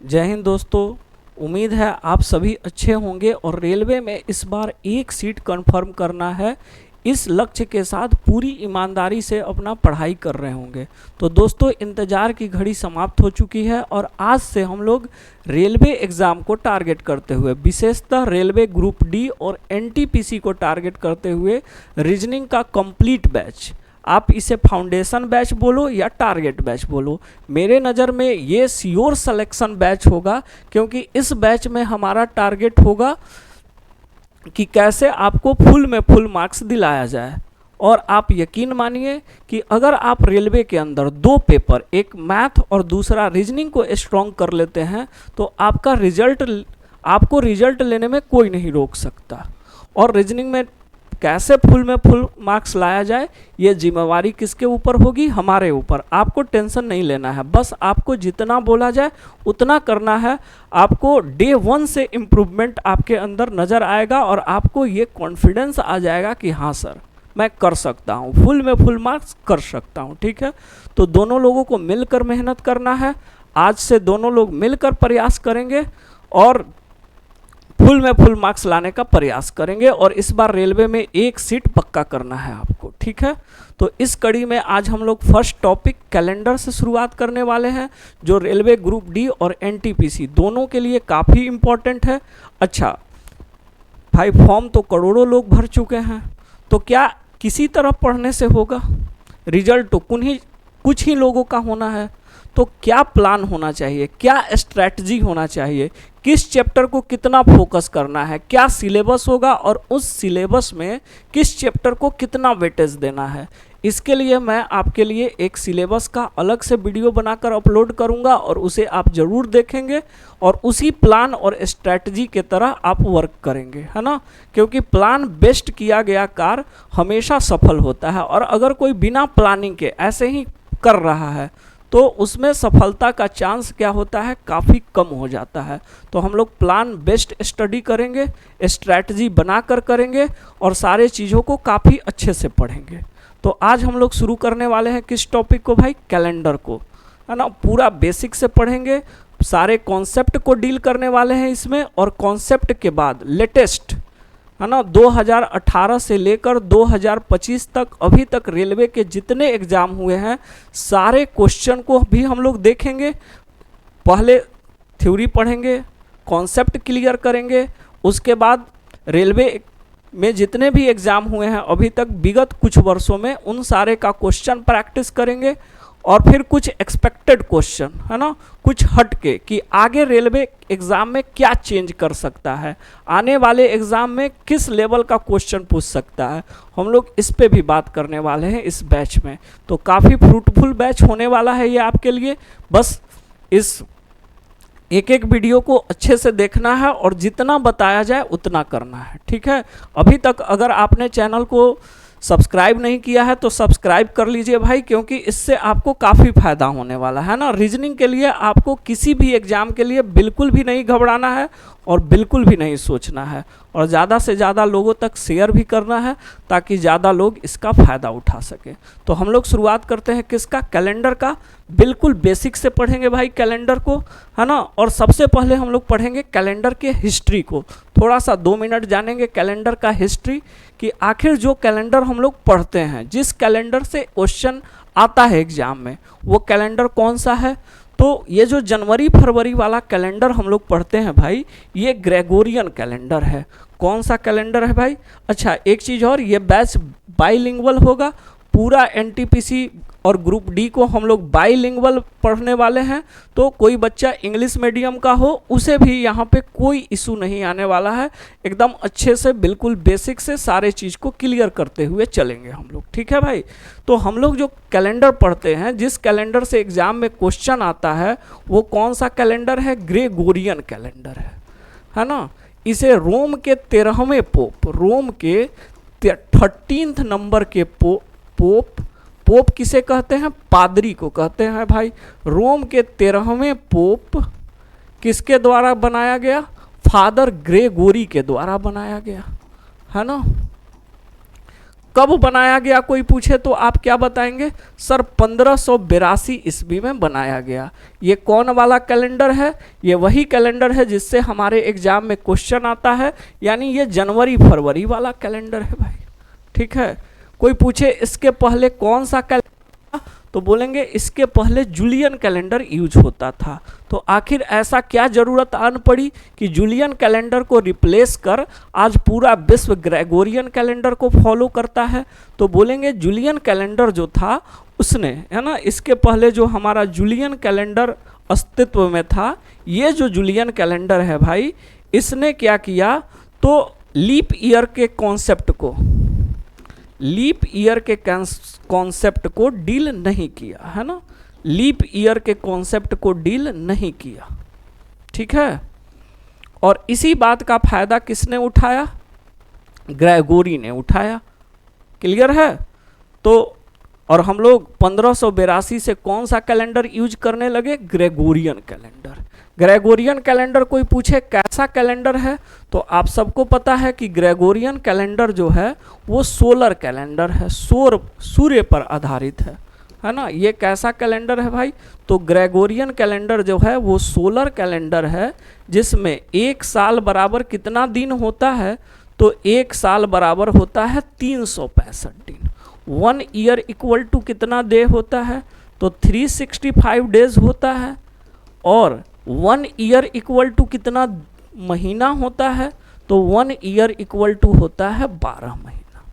जय हिंद दोस्तों। उम्मीद है आप सभी अच्छे होंगे और रेलवे में इस बार एक सीट कंफर्म करना है, इस लक्ष्य के साथ पूरी ईमानदारी से अपना पढ़ाई कर रहे होंगे। तो दोस्तों, इंतज़ार की घड़ी समाप्त हो चुकी है और आज से हम लोग रेलवे एग्ज़ाम को टारगेट करते हुए, विशेषतः रेलवे ग्रुप डी और एनटीपीसी को टारगेट करते हुए रीजनिंग का कंप्लीट बैच, आप इसे फाउंडेशन बैच बोलो या टारगेट बैच बोलो, मेरे नज़र में ये श्योर सिलेक्शन बैच होगा, क्योंकि इस बैच में हमारा टारगेट होगा कि कैसे आपको फुल में फुल मार्क्स दिलाया जाए। और आप यकीन मानिए कि अगर आप रेलवे के अंदर दो पेपर, एक मैथ और दूसरा रीजनिंग को स्ट्रॉन्ग कर लेते हैं तो आपको रिजल्ट लेने में कोई नहीं रोक सकता। और रीजनिंग में कैसे फुल में फुल मार्क्स लाया जाए, ये जिम्मेवारी किसके ऊपर होगी? हमारे ऊपर। आपको टेंशन नहीं लेना है, बस आपको जितना बोला जाए उतना करना है। आपको डे 1 से इम्प्रूवमेंट आपके अंदर नज़र आएगा और आपको ये कॉन्फिडेंस आ जाएगा कि हाँ सर, मैं कर सकता हूँ, फुल में फुल मार्क्स कर सकता हूँ। ठीक है, तो दोनों लोगों को मिलकर मेहनत करना है। आज से दोनों लोग मिलकर प्रयास करेंगे और फुल में फुल मार्क्स लाने का प्रयास करेंगे और इस बार रेलवे में एक सीट पक्का करना है आपको। ठीक है, तो इस कड़ी में आज हम लोग फर्स्ट टॉपिक कैलेंडर से शुरुआत करने वाले हैं, जो रेलवे ग्रुप डी और एनटीपीसी दोनों के लिए काफ़ी इम्पोर्टेंट है। अच्छा भाई, फॉर्म तो करोड़ों लोग भर चुके हैं, तो क्या किसी तरह पढ़ने से होगा? रिजल्ट तो कुछ ही लोगों का होना है। तो क्या प्लान होना चाहिए, क्या स्ट्रैटेजी होना चाहिए, किस चैप्टर को कितना फोकस करना है, क्या सिलेबस होगा और उस सिलेबस में किस चैप्टर को कितना वेटेज देना है, इसके लिए मैं आपके लिए एक सिलेबस का अलग से वीडियो बनाकर अपलोड करूंगा और उसे आप ज़रूर देखेंगे और उसी प्लान और स्ट्रैटेजी के तरह आप वर्क करेंगे, है ना। क्योंकि प्लान बेस्ट किया गया कार्य हमेशा सफल होता है और अगर कोई बिना प्लानिंग के ऐसे ही कर रहा है तो उसमें सफलता का चांस क्या होता है, काफ़ी कम हो जाता है। तो हम लोग प्लान बेस्ड स्टडी करेंगे, स्ट्रैटेजी बनाकर करेंगे और सारे चीज़ों को काफ़ी अच्छे से पढ़ेंगे। तो आज हम लोग शुरू करने वाले हैं किस टॉपिक को भाई? कैलेंडर को, है ना। पूरा बेसिक से पढ़ेंगे, सारे कॉन्सेप्ट को डील करने वाले हैं इसमें और कॉन्सेप्ट के बाद लेटेस्ट, है ना, 2018 से लेकर 2025 तक अभी तक रेलवे के जितने एग्ज़ाम हुए हैं सारे क्वेश्चन को भी हम लोग देखेंगे। पहले थ्योरी पढ़ेंगे, कॉन्सेप्ट क्लियर करेंगे, उसके बाद रेलवे में जितने भी एग्ज़ाम हुए हैं अभी तक विगत कुछ वर्षों में उन सारे का क्वेश्चन प्रैक्टिस करेंगे और फिर कुछ एक्सपेक्टेड क्वेश्चन, है ना, कुछ हट के कि आगे रेलवे एग्ज़ाम में क्या चेंज कर सकता है, आने वाले एग्ज़ाम में किस लेवल का क्वेश्चन पूछ सकता है, हम लोग इस पे भी बात करने वाले हैं इस बैच में। तो काफ़ी फ्रूटफुल बैच होने वाला है ये आपके लिए। बस इस एक एक वीडियो को अच्छे से देखना है और जितना बताया जाए उतना करना है। ठीक है, अभी तक अगर आपने चैनल को सब्सक्राइब नहीं किया है तो सब्सक्राइब कर लीजिए भाई, क्योंकि इससे आपको काफ़ी फ़ायदा होने वाला है ना। रीजनिंग के लिए आपको किसी भी एग्ज़ाम के लिए बिल्कुल भी नहीं घबराना है और बिल्कुल भी नहीं सोचना है और ज़्यादा से ज़्यादा लोगों तक शेयर भी करना है ताकि ज़्यादा लोग इसका फ़ायदा उठा सकें। तो हम लोग शुरुआत करते हैं किसका? कैलेंडर का। बिल्कुल बेसिक से पढ़ेंगे भाई कैलेंडर को, है ना। और सबसे पहले हम लोग पढ़ेंगे कैलेंडर के हिस्ट्री को, थोड़ा सा 2 मिनट जानेंगे कैलेंडर का हिस्ट्री कि आखिर जो कैलेंडर हम लोग पढ़ते हैं, जिस कैलेंडर से क्वेश्चन आता है एग्जाम में, वो कैलेंडर कौन सा है। तो ये जो जनवरी फरवरी वाला कैलेंडर हम लोग पढ़ते हैं भाई, ये ग्रेगोरियन कैलेंडर है। कौन सा कैलेंडर है भाई? अच्छा, एक चीज़ और, ये बैच बाईलिंगुअल होगा। पूरा एनटीपीसी और ग्रुप डी को हम लोग बाईलिंगुअल पढ़ने वाले हैं, तो कोई बच्चा इंग्लिश मीडियम का हो उसे भी यहाँ पे कोई इशू नहीं आने वाला है। एकदम अच्छे से बिल्कुल बेसिक से सारे चीज़ को क्लियर करते हुए चलेंगे हम लोग। ठीक है भाई, तो हम लोग जो कैलेंडर पढ़ते हैं, जिस कैलेंडर से एग्ज़ाम में क्वेश्चन आता है, वो कौन सा कैलेंडर है? ग्रेगोरियन कैलेंडर है ना। इसे रोम के 13वें पोप, रोम के 13th नंबर के पोप किसे कहते हैं? पादरी को कहते हैं भाई। रोम के 13वें पोप किसके द्वारा बनाया गया? फादर ग्रेगोरी के द्वारा बनाया गया, है ना। कब बनाया गया कोई पूछे तो आप क्या बताएंगे? सर 1582 ईस्वी में बनाया गया। ये कौन वाला कैलेंडर है? ये वही कैलेंडर है जिससे हमारे एग्जाम में क्वेश्चन आता है, यानी ये जनवरी फरवरी वाला कैलेंडर है भाई। ठीक है, कोई पूछे इसके पहले कौन सा कैलेंडर, तो बोलेंगे इसके पहले जूलियन कैलेंडर यूज होता था। तो आखिर ऐसा क्या जरूरत आन पड़ी कि जूलियन कैलेंडर को रिप्लेस कर आज पूरा विश्व ग्रेगोरियन कैलेंडर को फॉलो करता है? तो बोलेंगे जूलियन कैलेंडर जो था उसने, है ना, इसके पहले जो हमारा जूलियन कैलेंडर अस्तित्व में था, ये जो जूलियन कैलेंडर है भाई, इसने क्या किया, तो लीप ईयर के कॉन्सेप्ट को, लीप ईयर के कॉन्सेप्ट को डील नहीं किया, है ना, लीप ईयर के कॉन्सेप्ट को डील नहीं किया। ठीक है, और इसी बात का फायदा किसने उठाया? ग्रेगोरी ने उठाया। क्लियर है? तो और हम लोग 1582 से कौन सा कैलेंडर यूज करने लगे? Gregorian calendar. ग्रेगोरियन कैलेंडर कोई पूछे कैसा कैलेंडर है, तो आप सबको पता है कि ग्रेगोरियन कैलेंडर जो है वो सोलर कैलेंडर है, सूर्य पर आधारित है ना। ये कैसा कैलेंडर है भाई? तो ग्रेगोरियन कैलेंडर जो है वो सोलर कैलेंडर है, जिसमें एक साल बराबर कितना दिन होता है? तो एक साल बराबर होता है 365 दिन। 1 ईयर इक्वल टू कितना डे होता है? तो 365 डेज होता है। और 1 ईयर इक्वल टू कितना महीना होता है? तो 1 ईयर इक्वल टू होता है 12 महीना,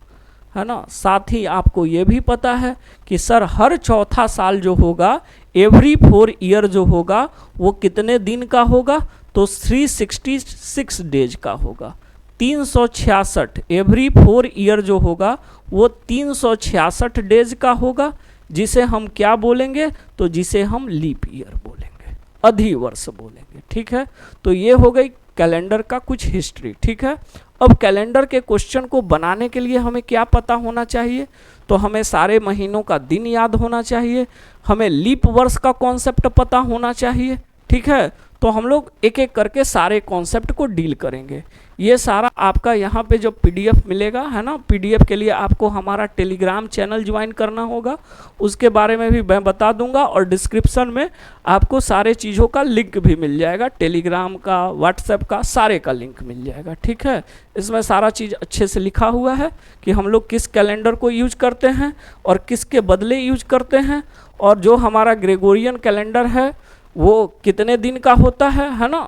है ना। साथ ही आपको ये भी पता है कि सर हर चौथा साल जो होगा, एवरी 4 ईयर जो होगा, वो कितने दिन का होगा? तो 366 डेज का होगा। 366, एवरी 4 ईयर जो होगा वो 366 डेज का होगा, जिसे हम क्या बोलेंगे? तो जिसे हम लीप ईयर बोलेंगे, अधिवर्ष बोलेंगे। ठीक है, तो ये हो गई कैलेंडर का कुछ हिस्ट्री। ठीक है, अब कैलेंडर के क्वेश्चन को बनाने के लिए हमें क्या पता होना चाहिए? तो हमें सारे महीनों का दिन याद होना चाहिए, हमें लीप वर्ष का कॉन्सेप्ट पता होना चाहिए। ठीक है, तो हम लोग एक एक करके सारे कॉन्सेप्ट को डील करेंगे। ये सारा आपका यहाँ पे जो पीडीएफ मिलेगा, है ना, पीडीएफ के लिए आपको हमारा टेलीग्राम चैनल ज्वाइन करना होगा, उसके बारे में भी मैं बता दूंगा। और डिस्क्रिप्शन में आपको सारे चीज़ों का लिंक भी मिल जाएगा, टेलीग्राम का, व्हाट्सएप का, सारे का लिंक मिल जाएगा। ठीक है, इसमें सारा चीज़ अच्छे से लिखा हुआ है कि हम लोग किस कैलेंडर को यूज करते हैं और किसके बदले यूज करते हैं, और जो हमारा ग्रेगोरियन कैलेंडर है वो कितने दिन का होता है ना।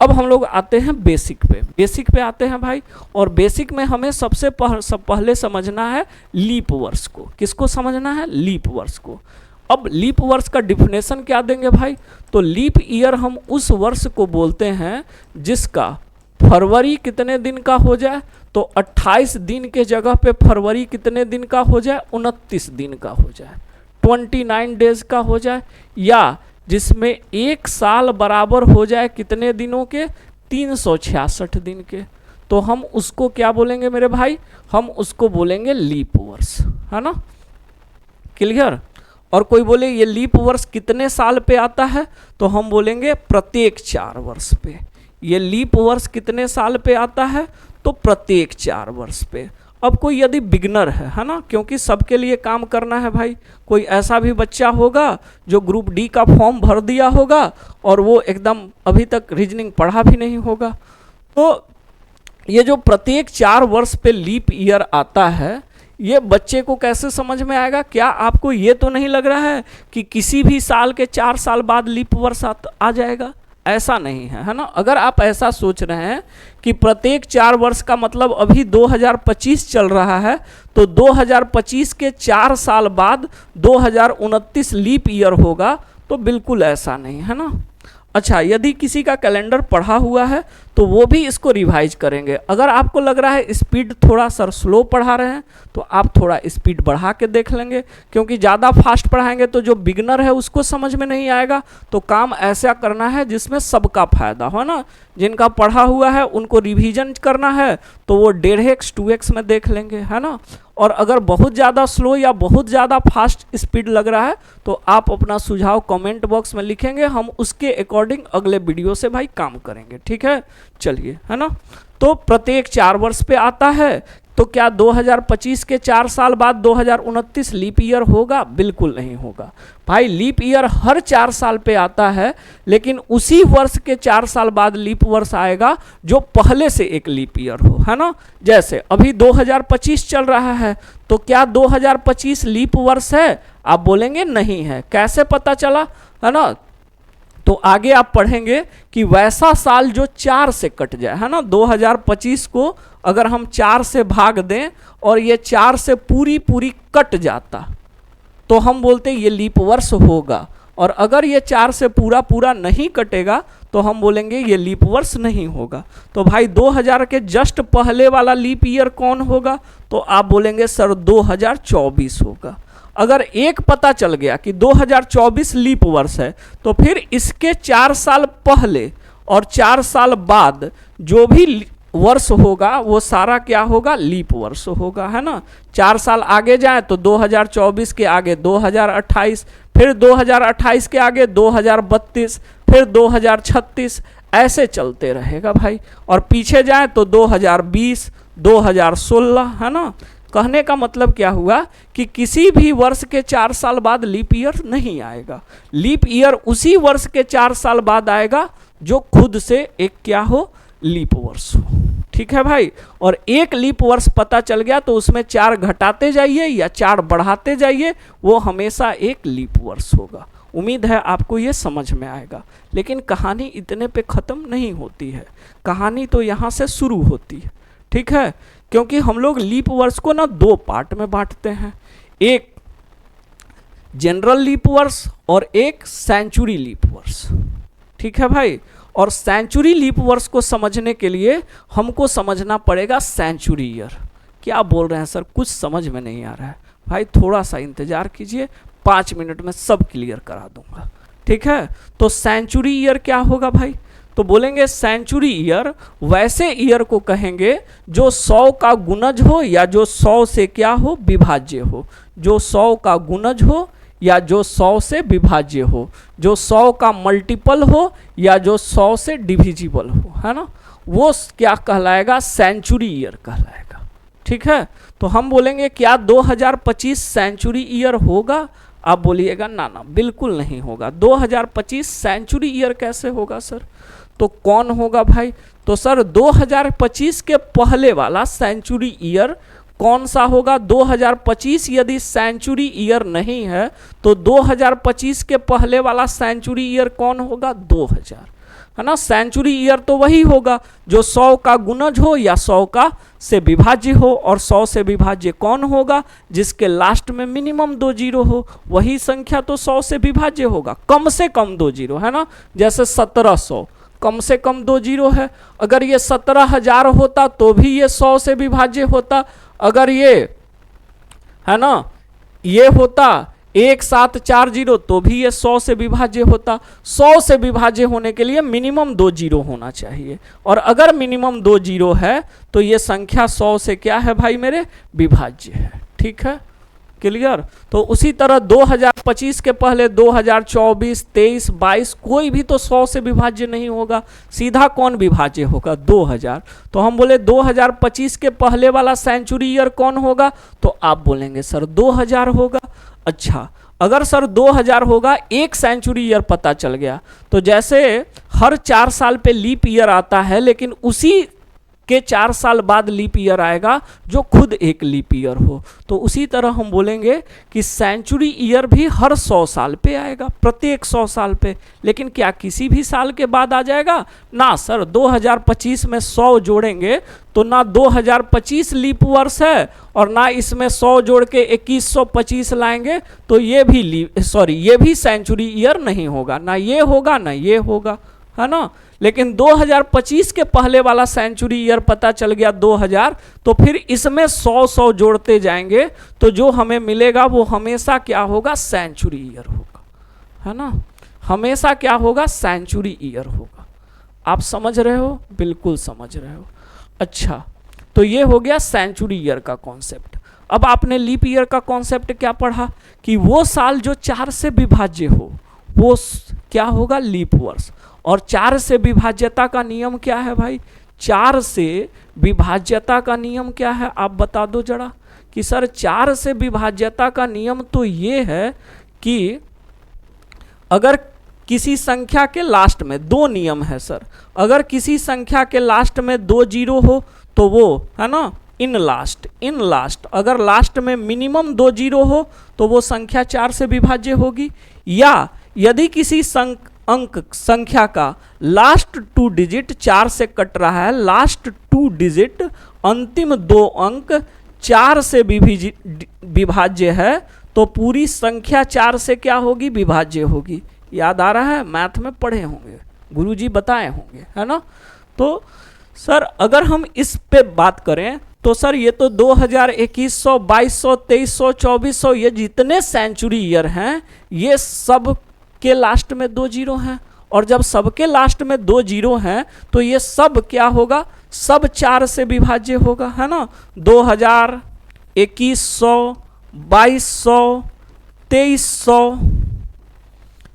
अब हम लोग आते हैं बेसिक पे आते हैं भाई। और बेसिक में हमें सबसे पहले समझना है लीप वर्ष को। किसको समझना है? लीप वर्ष को। अब लीप वर्ष का डिफिनेशन क्या देंगे भाई? तो लीप ईयर हम उस वर्ष को बोलते हैं जिसका फरवरी कितने दिन का हो जाए, तो 28 दिन के जगह पे फरवरी कितने दिन का हो जाए? 29 दिन का हो जाए, 29 डेज का हो जाए, या जिसमें एक साल बराबर हो जाए कितने दिनों के? 366 दिन के। तो हम उसको क्या बोलेंगे मेरे भाई? हम उसको बोलेंगे लीप वर्ष, है ना। क्लियर? और कोई बोले ये लीप वर्ष कितने साल पे आता है, तो हम बोलेंगे प्रत्येक 4 वर्ष पे। ये लीप वर्ष कितने साल पे आता है? तो प्रत्येक 4 वर्ष पे। अब कोई यदि बिगनर है ना, क्योंकि सबके लिए काम करना है भाई, कोई ऐसा भी बच्चा होगा जो ग्रुप डी का फॉर्म भर दिया होगा और वो एकदम अभी तक रीजनिंग पढ़ा भी नहीं होगा, तो ये जो प्रत्येक 4 वर्ष पे लीप ईयर आता है, ये बच्चे को कैसे समझ में आएगा? क्या आपको ये तो नहीं लग रहा है कि किसी भी साल के 4 साल बाद लीप वर्ष आ जाएगा? ऐसा नहीं है, है ना। अगर आप ऐसा सोच रहे हैं कि प्रत्येक 4 वर्ष का मतलब अभी 2025 चल रहा है, तो 2025 के 4 साल बाद 2029 लीप ईयर होगा, तो बिल्कुल ऐसा नहीं है ना। अच्छा, यदि किसी का कैलेंडर पढ़ा हुआ है तो वो भी इसको रिवाइज करेंगे। अगर आपको लग रहा है स्पीड थोड़ा सर स्लो पढ़ा रहे हैं, तो आप थोड़ा स्पीड बढ़ा के देख लेंगे, क्योंकि ज़्यादा फास्ट पढ़ाएंगे तो जो बिगनर है उसको समझ में नहीं आएगा। तो काम ऐसा करना है जिसमें सबका फायदा हो ना। जिनका पढ़ा हुआ है उनको रिवीजन करना है तो वो 1.5x 2x में देख लेंगे, है ना। और अगर बहुत ज़्यादा स्लो या बहुत ज़्यादा फास्ट स्पीड लग रहा है तो आप अपना सुझाव कमेंट बॉक्स में लिखेंगे, हम उसके अकॉर्डिंग अगले वीडियो से भाई काम करेंगे। ठीक है, चलिए, है ना। तो प्रत्येक 4 वर्ष पे आता है, तो क्या 2025 के 4 साल बाद 2029 लीप ईयर होगा? बिल्कुल नहीं होगा भाई। लीप ईयर हर 4 साल पे आता है, लेकिन उसी वर्ष के 4 साल बाद लीप वर्ष आएगा जो पहले से एक लीप ईयर हो, है ना। जैसे अभी 2025 चल रहा है, तो क्या 2025 लीप वर्ष है? आप बोलेंगे नहीं है। कैसे पता चला, है ना। तो आगे आप पढ़ेंगे कि वैसा साल जो 4 से कट जाए, है ना। 2025 को अगर हम 4 से भाग दें और ये 4 से पूरी पूरी कट जाता, तो हम बोलते ये लीप वर्ष होगा। और अगर ये 4 से पूरा पूरा नहीं कटेगा तो हम बोलेंगे ये लीप वर्ष नहीं होगा। तो भाई 2000 के जस्ट पहले वाला लीप ईयर कौन होगा? तो आप बोलेंगे सर 2024 होगा। अगर एक पता चल गया कि 2024 लीप वर्ष है, तो फिर इसके 4 साल पहले और 4 साल बाद जो भी वर्ष होगा वो सारा क्या होगा? लीप वर्ष होगा, है ना। 4 साल आगे जाए तो 2024 के आगे 2028, फिर 2028 के आगे 2032, फिर 2036, ऐसे चलते रहेगा भाई। और पीछे जाए तो 2020, 2016, है ना। कहने का मतलब क्या हुआ कि किसी भी वर्ष के 4 साल बाद लीप ईयर नहीं आएगा। लीप ईयर उसी वर्ष के 4 साल बाद आएगा जो खुद से एक क्या हो? लीप वर्ष हो। ठीक है भाई। और एक लीप वर्ष पता चल गया तो उसमें 4 घटाते जाइए या 4 बढ़ाते जाइए, वो हमेशा एक लीप वर्ष होगा। उम्मीद है आपको ये समझ में आएगा। लेकिन कहानी इतने पे ख़त्म नहीं होती है, कहानी तो यहाँ से शुरू होती है। ठीक है, क्योंकि हम लोग लीप वर्ष को ना 2 पार्ट में बांटते हैं, एक जनरल लीप वर्ष और एक सेंचुरी लीप वर्ष। ठीक है भाई। और सेंचुरी लीप वर्ष को समझने के लिए हमको समझना पड़ेगा सेंचुरी ईयर। क्या बोल रहे हैं सर, कुछ समझ में नहीं आ रहा है भाई, थोड़ा सा इंतजार कीजिए, 5 मिनट में सब क्लियर करा दूंगा। ठीक है। तो सेंचुरी ईयर क्या होगा भाई? तो बोलेंगे सेंचुरी ईयर वैसे ईयर को कहेंगे जो 100 का गुणज हो या जो 100 से क्या हो? विभाज्य हो। जो 100 का गुणज हो या जो 100 से विभाज्य हो, जो 100 का मल्टीपल हो या जो 100 से डिविजिबल हो, है ना, वो क्या कहलाएगा? सेंचुरी ईयर कहलाएगा। ठीक है। तो हम बोलेंगे क्या 2025 सेंचुरी ईयर होगा? आप बोलिएगा ना ना बिल्कुल नहीं होगा। 2025 सेंचुरी ईयर कैसे होगा सर? तो कौन होगा भाई? तो सर 2025 के पहले वाला सेंचुरी ईयर कौन सा होगा? 2025 यदि सेंचुरी ईयर नहीं है तो 2025 के पहले वाला सेंचुरी ईयर कौन होगा? 2000, है ना। सेंचुरी ईयर तो वही होगा जो 100 का गुणज हो या 100 का से विभाज्य हो। और 100 से विभाज्य कौन होगा? जिसके लास्ट में मिनिमम 2 जीरो हो, वही संख्या तो 100 से विभाज्य होगा। कम से कम 2 जीरो, है ना। जैसे 1700 कम से कम 2 जीरो है। अगर ये 17,000 होता तो भी ये 100 से विभाज्य होता। अगर ये, है ना, ये होता 1740 तो भी ये 100 से विभाज्य होता। 100 से विभाज्य होने के लिए मिनिमम 2 जीरो होना चाहिए। और अगर मिनिमम 2 जीरो है तो ये संख्या 100 से क्या है भाई मेरे? विभाज्य है। ठीक है, क्लियर। तो उसी तरह 2025 के पहले 2024, 23, 22 कोई भी तो 100 से विभाज्य नहीं होगा। सीधा कौन विभाज्य होगा? 2000। तो हम बोले 2025 के पहले वाला सेंचुरी ईयर कौन होगा? तो आप बोलेंगे सर 2000 होगा। अच्छा, अगर सर 2000 होगा, एक सेंचुरी ईयर पता चल गया, तो जैसे हर 4 साल पे लीप ईयर आता है, लेकिन उसी के 4 साल बाद लीप ईयर आएगा जो खुद एक लीप ईयर हो, तो उसी तरह हम बोलेंगे कि सेंचुरी ईयर भी हर 100 साल पे आएगा, प्रत्येक 100 साल पे। लेकिन क्या किसी भी साल के बाद आ जाएगा? ना सर, 2025 में 100 जोड़ेंगे तो ना 2025 लीप वर्ष है और ना इसमें 100 जोड़ के 2125 लाएंगे तो ये भी सेंचुरी ईयर नहीं होगा। ना ये होगा ना ये होगा, है ना। लेकिन 2025 के पहले वाला सेंचुरी ईयर पता चल गया 2000, तो फिर इसमें 100 जोड़ते जाएंगे तो जो हमें मिलेगा वो हमेशा क्या होगा? सेंचुरी ईयर होगा, है ना। हमेशा क्या होगा? सेंचुरी ईयर होगा। आप समझ रहे हो? बिल्कुल समझ रहे हो। अच्छा, तो ये हो गया सेंचुरी ईयर का कॉन्सेप्ट। अब आपने लीप ईयर का कॉन्सेप्ट क्या पढ़ा कि वो साल जो 4 से विभाज्य हो वो क्या होगा? लीप वर्ष। और 4 से विभाज्यता का नियम क्या है भाई? 4 से विभाज्यता का नियम क्या है आप बता दो जरा। कि सर 4 से विभाज्यता का नियम तो ये है कि अगर किसी संख्या के लास्ट में, दो नियम है सर, अगर किसी संख्या के लास्ट में 2 जीरो हो तो वो है ना इन लास्ट, अगर लास्ट में मिनिमम 2 जीरो हो तो वो संख्या 4 से विभाज्य होगी। या यदि किसी अंक संख्या का लास्ट 2 डिजिट 4 से कट रहा है, लास्ट 2 डिजिट अंतिम 2 अंक 4 से विभाज्य है, तो पूरी संख्या 4 से क्या होगी, विभाज्य होगी। याद आ रहा है, मैथ में पढ़े होंगे, गुरुजी बताए होंगे, है ना। तो सर अगर हम इस पे बात करें तो सर ये तो 2000, 2100, 2200, 2300, 2400 ये जितने सेंचुरी ईयर हैं ये सब के लास्ट में 2 जीरो हैं, और जब सबके लास्ट में 2 जीरो हैं तो ये सब क्या होगा, सब 4 से विभाज्य होगा, है ना। 2000, 2100, 2200, 2300,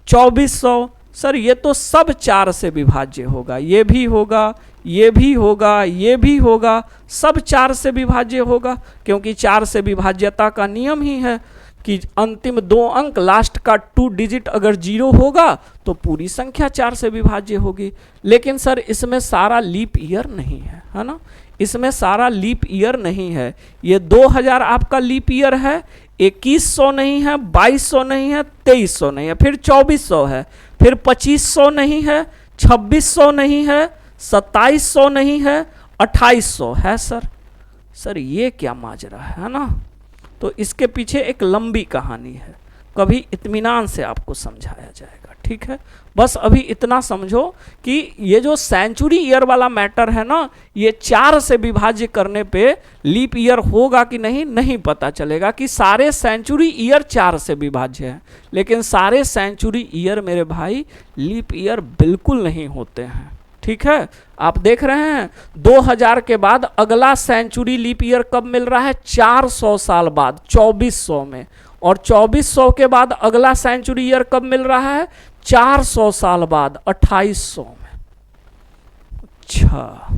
2400 सर ये तो सब 4 से विभाज्य होगा, ये भी होगा, ये भी होगा, ये भी होगा, सब 4 से विभाज्य होगा, क्योंकि 4 से विभाज्यता का नियम ही है कि अंतिम 2 अंक लास्ट का 2 डिजिट अगर 0 होगा तो पूरी संख्या 4 से विभाज्य होगी। लेकिन सर इसमें सारा लीप ईयर नहीं है ना, इसमें सारा लीप ईयर नहीं है। ये 2000 आपका लीप ईयर है, 2100 नहीं है, 2200 नहीं है, 2300 नहीं है, फिर 2400 है, फिर 2500 नहीं है, 2600 नहीं है, 2700 नहीं है, 2800 है सर ये क्या माजरा है ना। तो इसके पीछे एक लंबी कहानी है, कभी इत्मीनान से आपको समझाया जाएगा, ठीक है। बस अभी इतना समझो कि ये जो सेंचुरी ईयर वाला मैटर है ना, ये 4 से विभाज्य करने पे लीप ईयर होगा कि नहीं पता चलेगा। कि सारे सेंचुरी ईयर 4 से विभाज्य हैं, लेकिन सारे सेंचुरी ईयर मेरे भाई लीप ईयर बिल्कुल नहीं होते हैं, ठीक है। आप देख रहे हैं 2000 के बाद अगला सेंचुरी लीप ईयर कब मिल रहा है, 400 साल बाद 2400 में, और 2400 के बाद अगला सेंचुरी ईयर कब मिल रहा है, 400 साल बाद 2800 में। अच्छा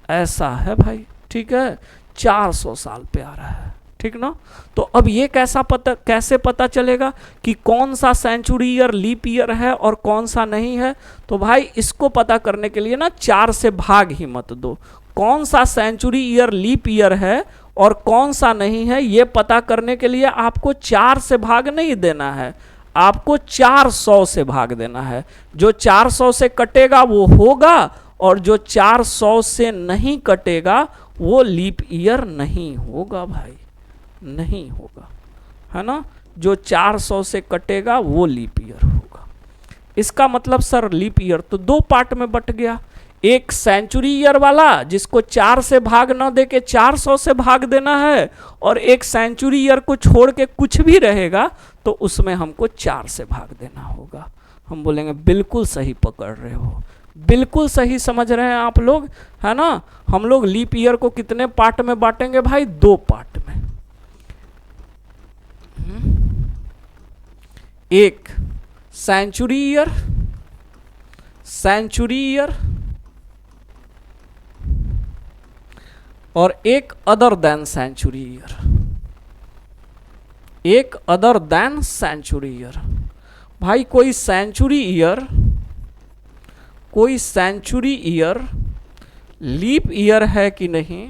ऐसा है भाई, ठीक है, 400 साल पे आ रहा है, ठीक ना। तो अब ये कैसे पता चलेगा कि कौन सा सेंचुरी ईयर लीप ईयर है और कौन सा नहीं है। तो भाई इसको पता करने के लिए ना 4 से भाग ही मत दो, कौन सा सेंचुरी ईयर लीप ईयर है और कौन सा नहीं है, ये पता करने के लिए आपको 4 से भाग नहीं देना है, आपको 400 से भाग देना है। जो 400 से कटेगा वो होगा, और जो 400 से नहीं कटेगा वो लीप ईयर नहीं होगा भाई, नहीं होगा, है ना। जो 400 से कटेगा वो लीप ईयर होगा। इसका मतलब सर लीप ईयर तो 2 पार्ट में बट गया, एक सेंचुरी ईयर वाला जिसको 4 से भाग न दे के 400 से भाग देना है, और एक सेंचुरी ईयर को छोड़ के कुछ भी रहेगा तो उसमें हमको 4 से भाग देना होगा। हम बोलेंगे बिल्कुल सही पकड़ रहे हो, बिल्कुल सही समझ रहे हैं आप लोग, है ना। हम लोग लीप ईयर को कितने पार्ट में बांटेंगे भाई, 2 पार्ट में। एक सेंचुरी ईयर, और एक अदर देन सेंचुरी ईयर, एक अदर देन सेंचुरी ईयर। भाई कोई सेंचुरी ईयर लीप ईयर है कि नहीं,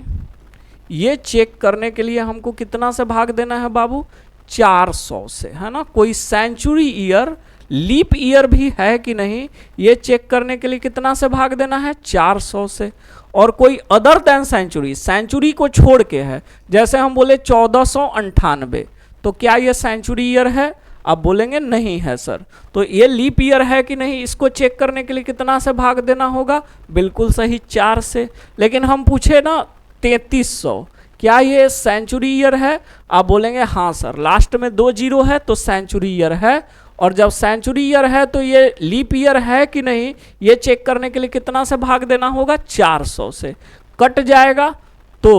ये चेक करने के लिए हमको कितना से भाग देना है बाबू, 400 से, है ना। कोई सेंचुरी ईयर लीप ईयर भी है कि नहीं, ये चेक करने के लिए कितना से भाग देना है, 400 से। और कोई अदर देन सेंचुरी को छोड़ के है, जैसे हम बोले 1498, तो क्या ये सेंचुरी ईयर है, आप बोलेंगे नहीं है सर। तो ये लीप ईयर है कि नहीं, इसको चेक करने के लिए कितना से भाग देना होगा, बिल्कुल सही 4 से। लेकिन हम पूछे ना 3300, क्या ये सेंचुरी ईयर है, आप बोलेंगे हाँ सर, लास्ट में 2 जीरो है तो सेंचुरी ईयर है। और जब सेंचुरी ईयर है तो ये लीप ईयर है कि नहीं, ये चेक करने के लिए कितना से भाग देना होगा, 400 से। कट जाएगा तो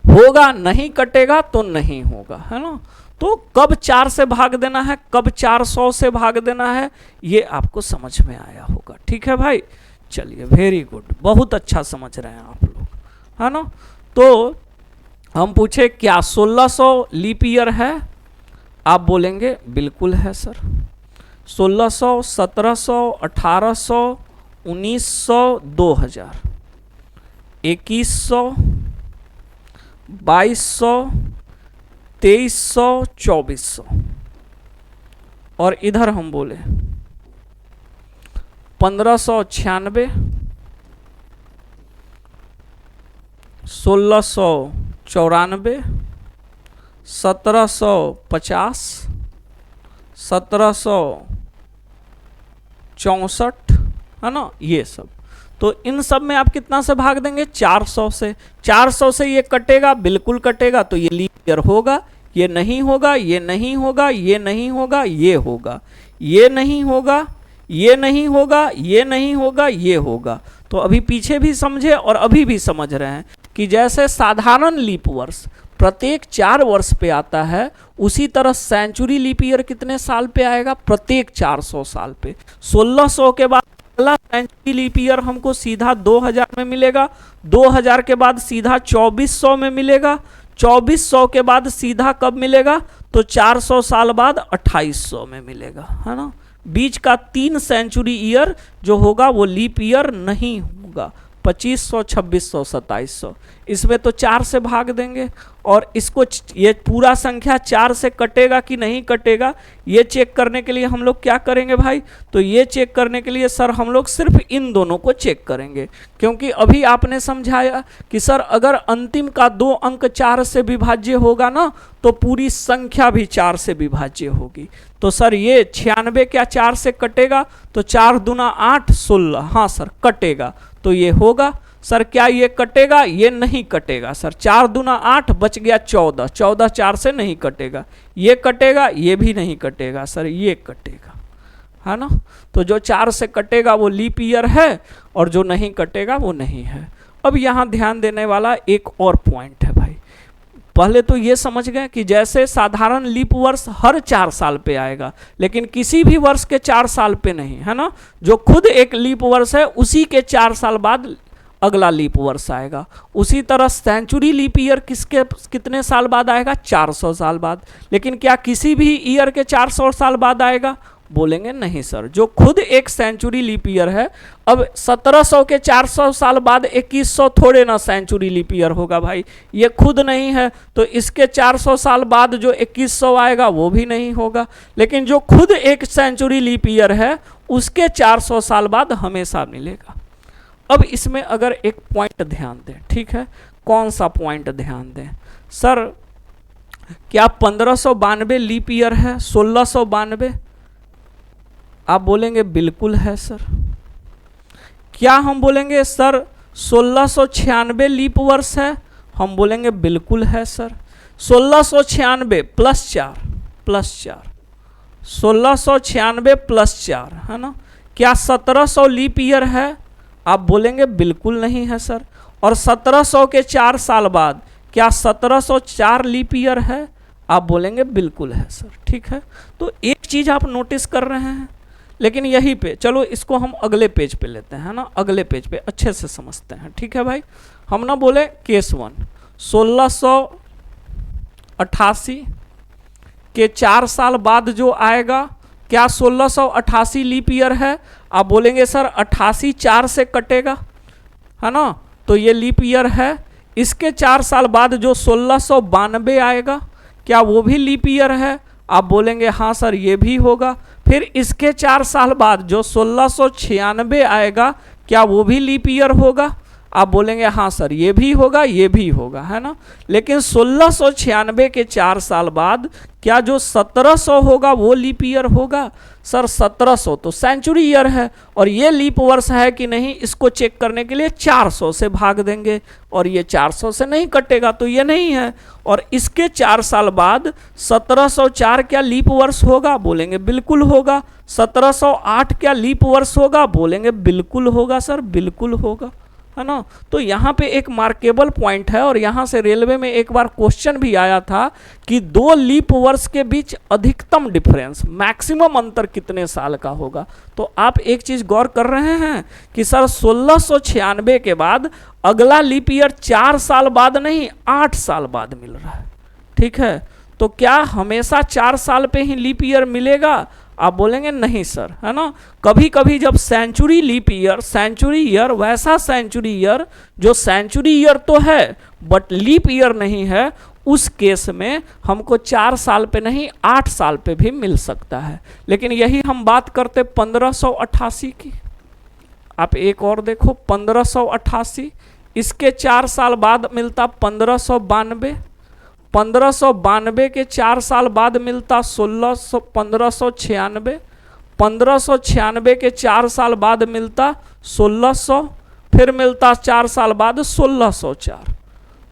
होगा, नहीं कटेगा तो नहीं होगा, है ना। तो कब 4 से भाग देना है, कब 400 से भाग देना है, ये आपको समझ में आया होगा, ठीक है भाई। चलिए वेरी गुड, बहुत अच्छा समझ रहे हैं आप लोग, है ना। तो हम पूछे क्या 1600 लीप ईयर है, आप बोलेंगे बिल्कुल है सर। 1600, 1700, 1800, 1900, 2000, 2100, 2200, 2300, 2400, और इधर हम बोले 1596, 1694, 1750, 1764, है ना, ये सब। तो इन सब में आप कितना से भाग देंगे, 400 से। 400 से ये कटेगा, बिल्कुल कटेगा, तो ये लीप ईयर होगा। ये नहीं होगा, ये नहीं होगा, ये नहीं होगा, ये होगा, ये नहीं होगा, ये नहीं होगा, ये नहीं होगा, ये होगा। तो अभी पीछे भी समझे और अभी भी समझ रहे हैं कि जैसे साधारण लीप वर्ष प्रत्येक 4 वर्ष पे आता है, उसी तरह सेंचुरी लीप ईयर कितने साल पे आएगा, प्रत्येक 400 साल पे। 1600 के बाद अगला सेंचुरी लीप ईयर हमको सीधा 2000 में मिलेगा, 2000 के बाद सीधा 2400 में मिलेगा, 2400 के बाद सीधा कब मिलेगा, तो 400 साल बाद 2800 में मिलेगा, है ना। बीच का 3 सेंचुरी ईयर जो होगा वो लीप ईयर नहीं होगा। 2500, 2600, 2700, इसमें तो 4 से भाग देंगे, और इसको ये पूरा संख्या 4 से कटेगा कि नहीं कटेगा, ये चेक करने के लिए हम लोग क्या करेंगे भाई, तो ये चेक करने के लिए सर हम लोग सिर्फ इन दोनों को चेक करेंगे। क्योंकि अभी आपने समझाया कि सर अगर अंतिम का 2 अंक 4 से विभाज्य होगा ना, तो पूरी संख्या भी 4 से विभाज्य होगी। तो सर ये 96 क्या 4 से कटेगा, तो 4 दूना 8, 16, हाँ सर कटेगा, तो ये होगा। सर क्या ये कटेगा, ये नहीं कटेगा सर, 4 दूना 8, बच गया 14, 14 4 से नहीं कटेगा, ये कटेगा, ये भी नहीं कटेगा सर, ये कटेगा, है ना। तो जो 4 से कटेगा वो लीप ईयर है, और जो नहीं कटेगा वो नहीं है। अब यहाँ ध्यान देने वाला एक और पॉइंट है भाई। पहले तो ये समझ गए कि जैसे साधारण लीप वर्ष हर 4 साल पे आएगा, लेकिन किसी भी वर्ष के 4 साल पे नहीं, है ना। जो खुद एक लीप वर्ष है उसी के 4 साल बाद अगला लीप वर्ष आएगा। उसी तरह सेंचुरी लीप ईयर कितने साल बाद आएगा, 400 साल बाद। लेकिन क्या किसी भी ईयर के 400 साल बाद आएगा, बोलेंगे नहीं सर, जो खुद एक सेंचुरी लीप ईयर है। अब 1700 के 400 साल बाद 2100 थोड़े ना सेंचुरी लीप ईयर होगा भाई, ये खुद नहीं है, तो इसके 400 साल बाद जो 2100 आएगा वो भी नहीं होगा। लेकिन जो खुद एक सेंचुरी लीप ईयर है उसके 400 साल बाद हमेशा मिलेगा। अब इसमें अगर एक पॉइंट ध्यान दें, ठीक है, कौन सा पॉइंट ध्यान दें सर, क्या 1592 लीप ईयर है, 1692, आप बोलेंगे बिल्कुल है सर। क्या हम बोलेंगे सर 1696 लीप वर्ष है, हम बोलेंगे बिल्कुल है सर। 1696 प्लस 4 1696 प्लस 4, है ना। क्या 1700 लीप ईयर है, आप बोलेंगे बिल्कुल नहीं है सर। और 1700 के 4 साल बाद क्या 1704 लीप ईयर है, आप बोलेंगे बिल्कुल है सर, ठीक है। तो एक चीज आप नोटिस कर रहे हैं, लेकिन यहीं पे चलो इसको हम अगले पेज पे लेते हैं, ना, अगले पेज पे अच्छे से समझते हैं, ठीक है भाई। हम ना बोले केस 1 1688 के 4 साल बाद जो आएगा, क्या 1688 लीप ईयर है, आप बोलेंगे सर 88 4 से कटेगा, है ना, तो ये लीप ईयर है। इसके 4 साल बाद जो 1692 आएगा, क्या वो भी लीप ईयर है, आप बोलेंगे हाँ सर ये भी होगा। फिर इसके 4 साल बाद जो 1696 आएगा, क्या वो भी लीप ईयर होगा, आप बोलेंगे हाँ सर ये भी होगा, ये भी होगा, है ना। लेकिन 1696 के 4 साल बाद क्या जो 1700 होगा वो लीप ईयर होगा, सर 1700 तो सेंचुरी ईयर है, और ये लीप वर्ष है कि नहीं, इसको चेक करने के लिए 400 से भाग देंगे, और ये 400 से नहीं कटेगा तो ये नहीं है। और इसके 4 साल बाद 1704 क्या लीप वर्ष होगा, बोलेंगे बिल्कुल होगा। 1708 क्या लीप वर्ष होगा, बोलेंगे बिल्कुल होगा सर, बिल्कुल होगा, है ना। तो यहाँ पे एक मार्केबल पॉइंट है, और यहाँ से रेलवे में एक बार क्वेश्चन भी आया था कि 2 लीप वर्ष के बीच अधिकतम डिफरेंस, मैक्सिमम अंतर कितने साल का होगा। तो आप एक चीज गौर कर रहे हैं कि सर 1696 के बाद अगला लीप ईयर 4 साल बाद नहीं 8 साल बाद मिल रहा है, ठीक है। तो क्या हमेशा 4 साल पे ही लीप ईयर मिलेगा? आप बोलेंगे नहीं सर, है ना। कभी कभी जब century leap year, century year वैसा सेंचुरी ईयर जो सेंचुरी ईयर तो है बट लीप ईयर नहीं है, उस केस में हमको 4 साल पे नहीं 8 साल पे भी मिल सकता है। लेकिन यही हम बात करते 1588 की। आप एक और देखो 1588, इसके 4 साल बाद मिलता 1592, 1592 के 4 साल बाद मिलता 1596, 1596 के 4 साल बाद मिलता 1600, फिर मिलता 4 साल बाद 1604।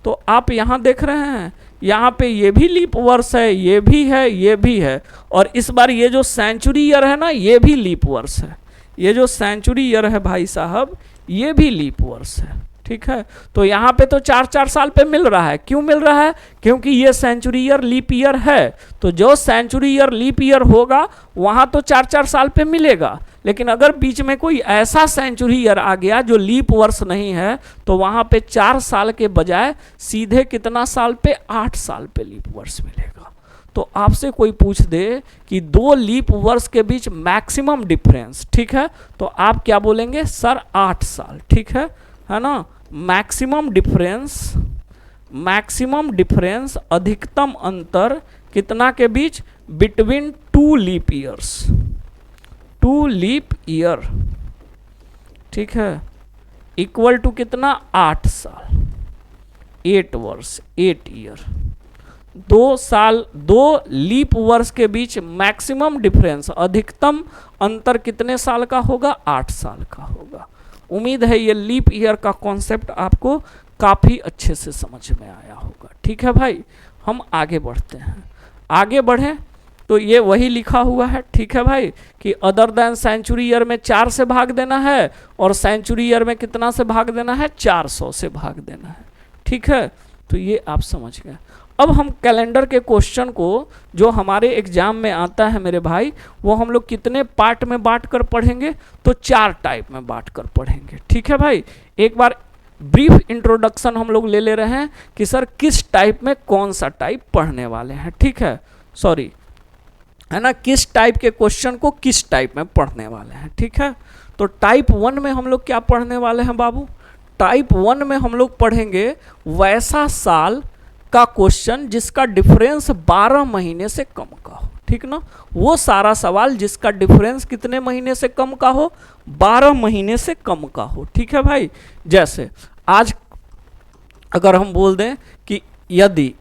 तो आप यहाँ देख रहे हैं, यहाँ पे ये भी लीप वर्ष है, ये भी है, ये भी है, और इस बार ये जो सेंचुरी ईयर है ना, ये भी लीप वर्ष है। ये जो सेंचुरी ईयर है भाई साहब, ये भी लीप वर्ष है, ठीक है। तो यहाँ पे तो 4-4 साल पे मिल रहा है। क्यों मिल रहा है? क्योंकि ये सेंचुरी ईयर लीप ईयर है। तो जो सेंचुरी ईयर लीप ईयर होगा वहाँ तो 4-4 साल पे मिलेगा। लेकिन अगर बीच में कोई ऐसा सेंचुरी ईयर आ गया जो लीप वर्ष नहीं है, तो वहाँ पे 4 साल के बजाय सीधे कितना साल पे? 8 साल पे लीप वर्ष मिलेगा। तो आपसे कोई पूछ दे कि 2 लीप वर्ष के बीच मैक्सिमम डिफरेंस, ठीक है, तो आप क्या बोलेंगे? सर 8 साल, ठीक है ना। मैक्सिमम डिफरेंस अधिकतम अंतर कितना के बीच? Between 2 leap years, 2 leap year, ठीक है, इक्वल टू कितना? 8 साल, 8 वर्ष, 8 ईयर। 2 साल, 2 लीप वर्ष के बीच मैक्सिमम डिफरेंस, अधिकतम अंतर कितने साल का होगा? 8 साल का होगा। उम्मीद है ये लीप ईयर का कॉन्सेप्ट आपको काफ़ी अच्छे से समझ में आया होगा, ठीक है भाई। हम आगे बढ़ते हैं। आगे बढ़ें तो ये वही लिखा हुआ है, ठीक है भाई, कि अदर देन सेंचुरी ईयर में 4 से भाग देना है, और सेंचुरी ईयर में कितना से भाग देना है? 400 से भाग देना है, ठीक है। तो ये आप समझ गए। अब हम कैलेंडर के क्वेश्चन को जो हमारे एग्जाम में आता है मेरे भाई, वो हम लोग कितने पार्ट में बांट कर पढ़ेंगे? तो 4 टाइप में बांट कर पढ़ेंगे, ठीक है भाई। एक बार ब्रीफ इंट्रोडक्शन हम लोग ले ले रहे हैं कि सर किस टाइप में कौन सा टाइप पढ़ने वाले हैं, ठीक है, सॉरी, है ना, किस टाइप के क्वेश्चन को किस टाइप में पढ़ने वाले हैं, ठीक है। तो टाइप 1 में हम लोग क्या पढ़ने वाले हैं बाबू? टाइप 1 में हम लोग पढ़ेंगे वैसा साल का क्वेश्चन जिसका डिफरेंस 12 महीने से कम का हो, ठीक ना। वो सारा सवाल जिसका डिफरेंस कितने महीने से कम का हो? 12 महीने से कम का हो, ठीक है भाई। जैसे आज अगर हम बोल दें कि यदि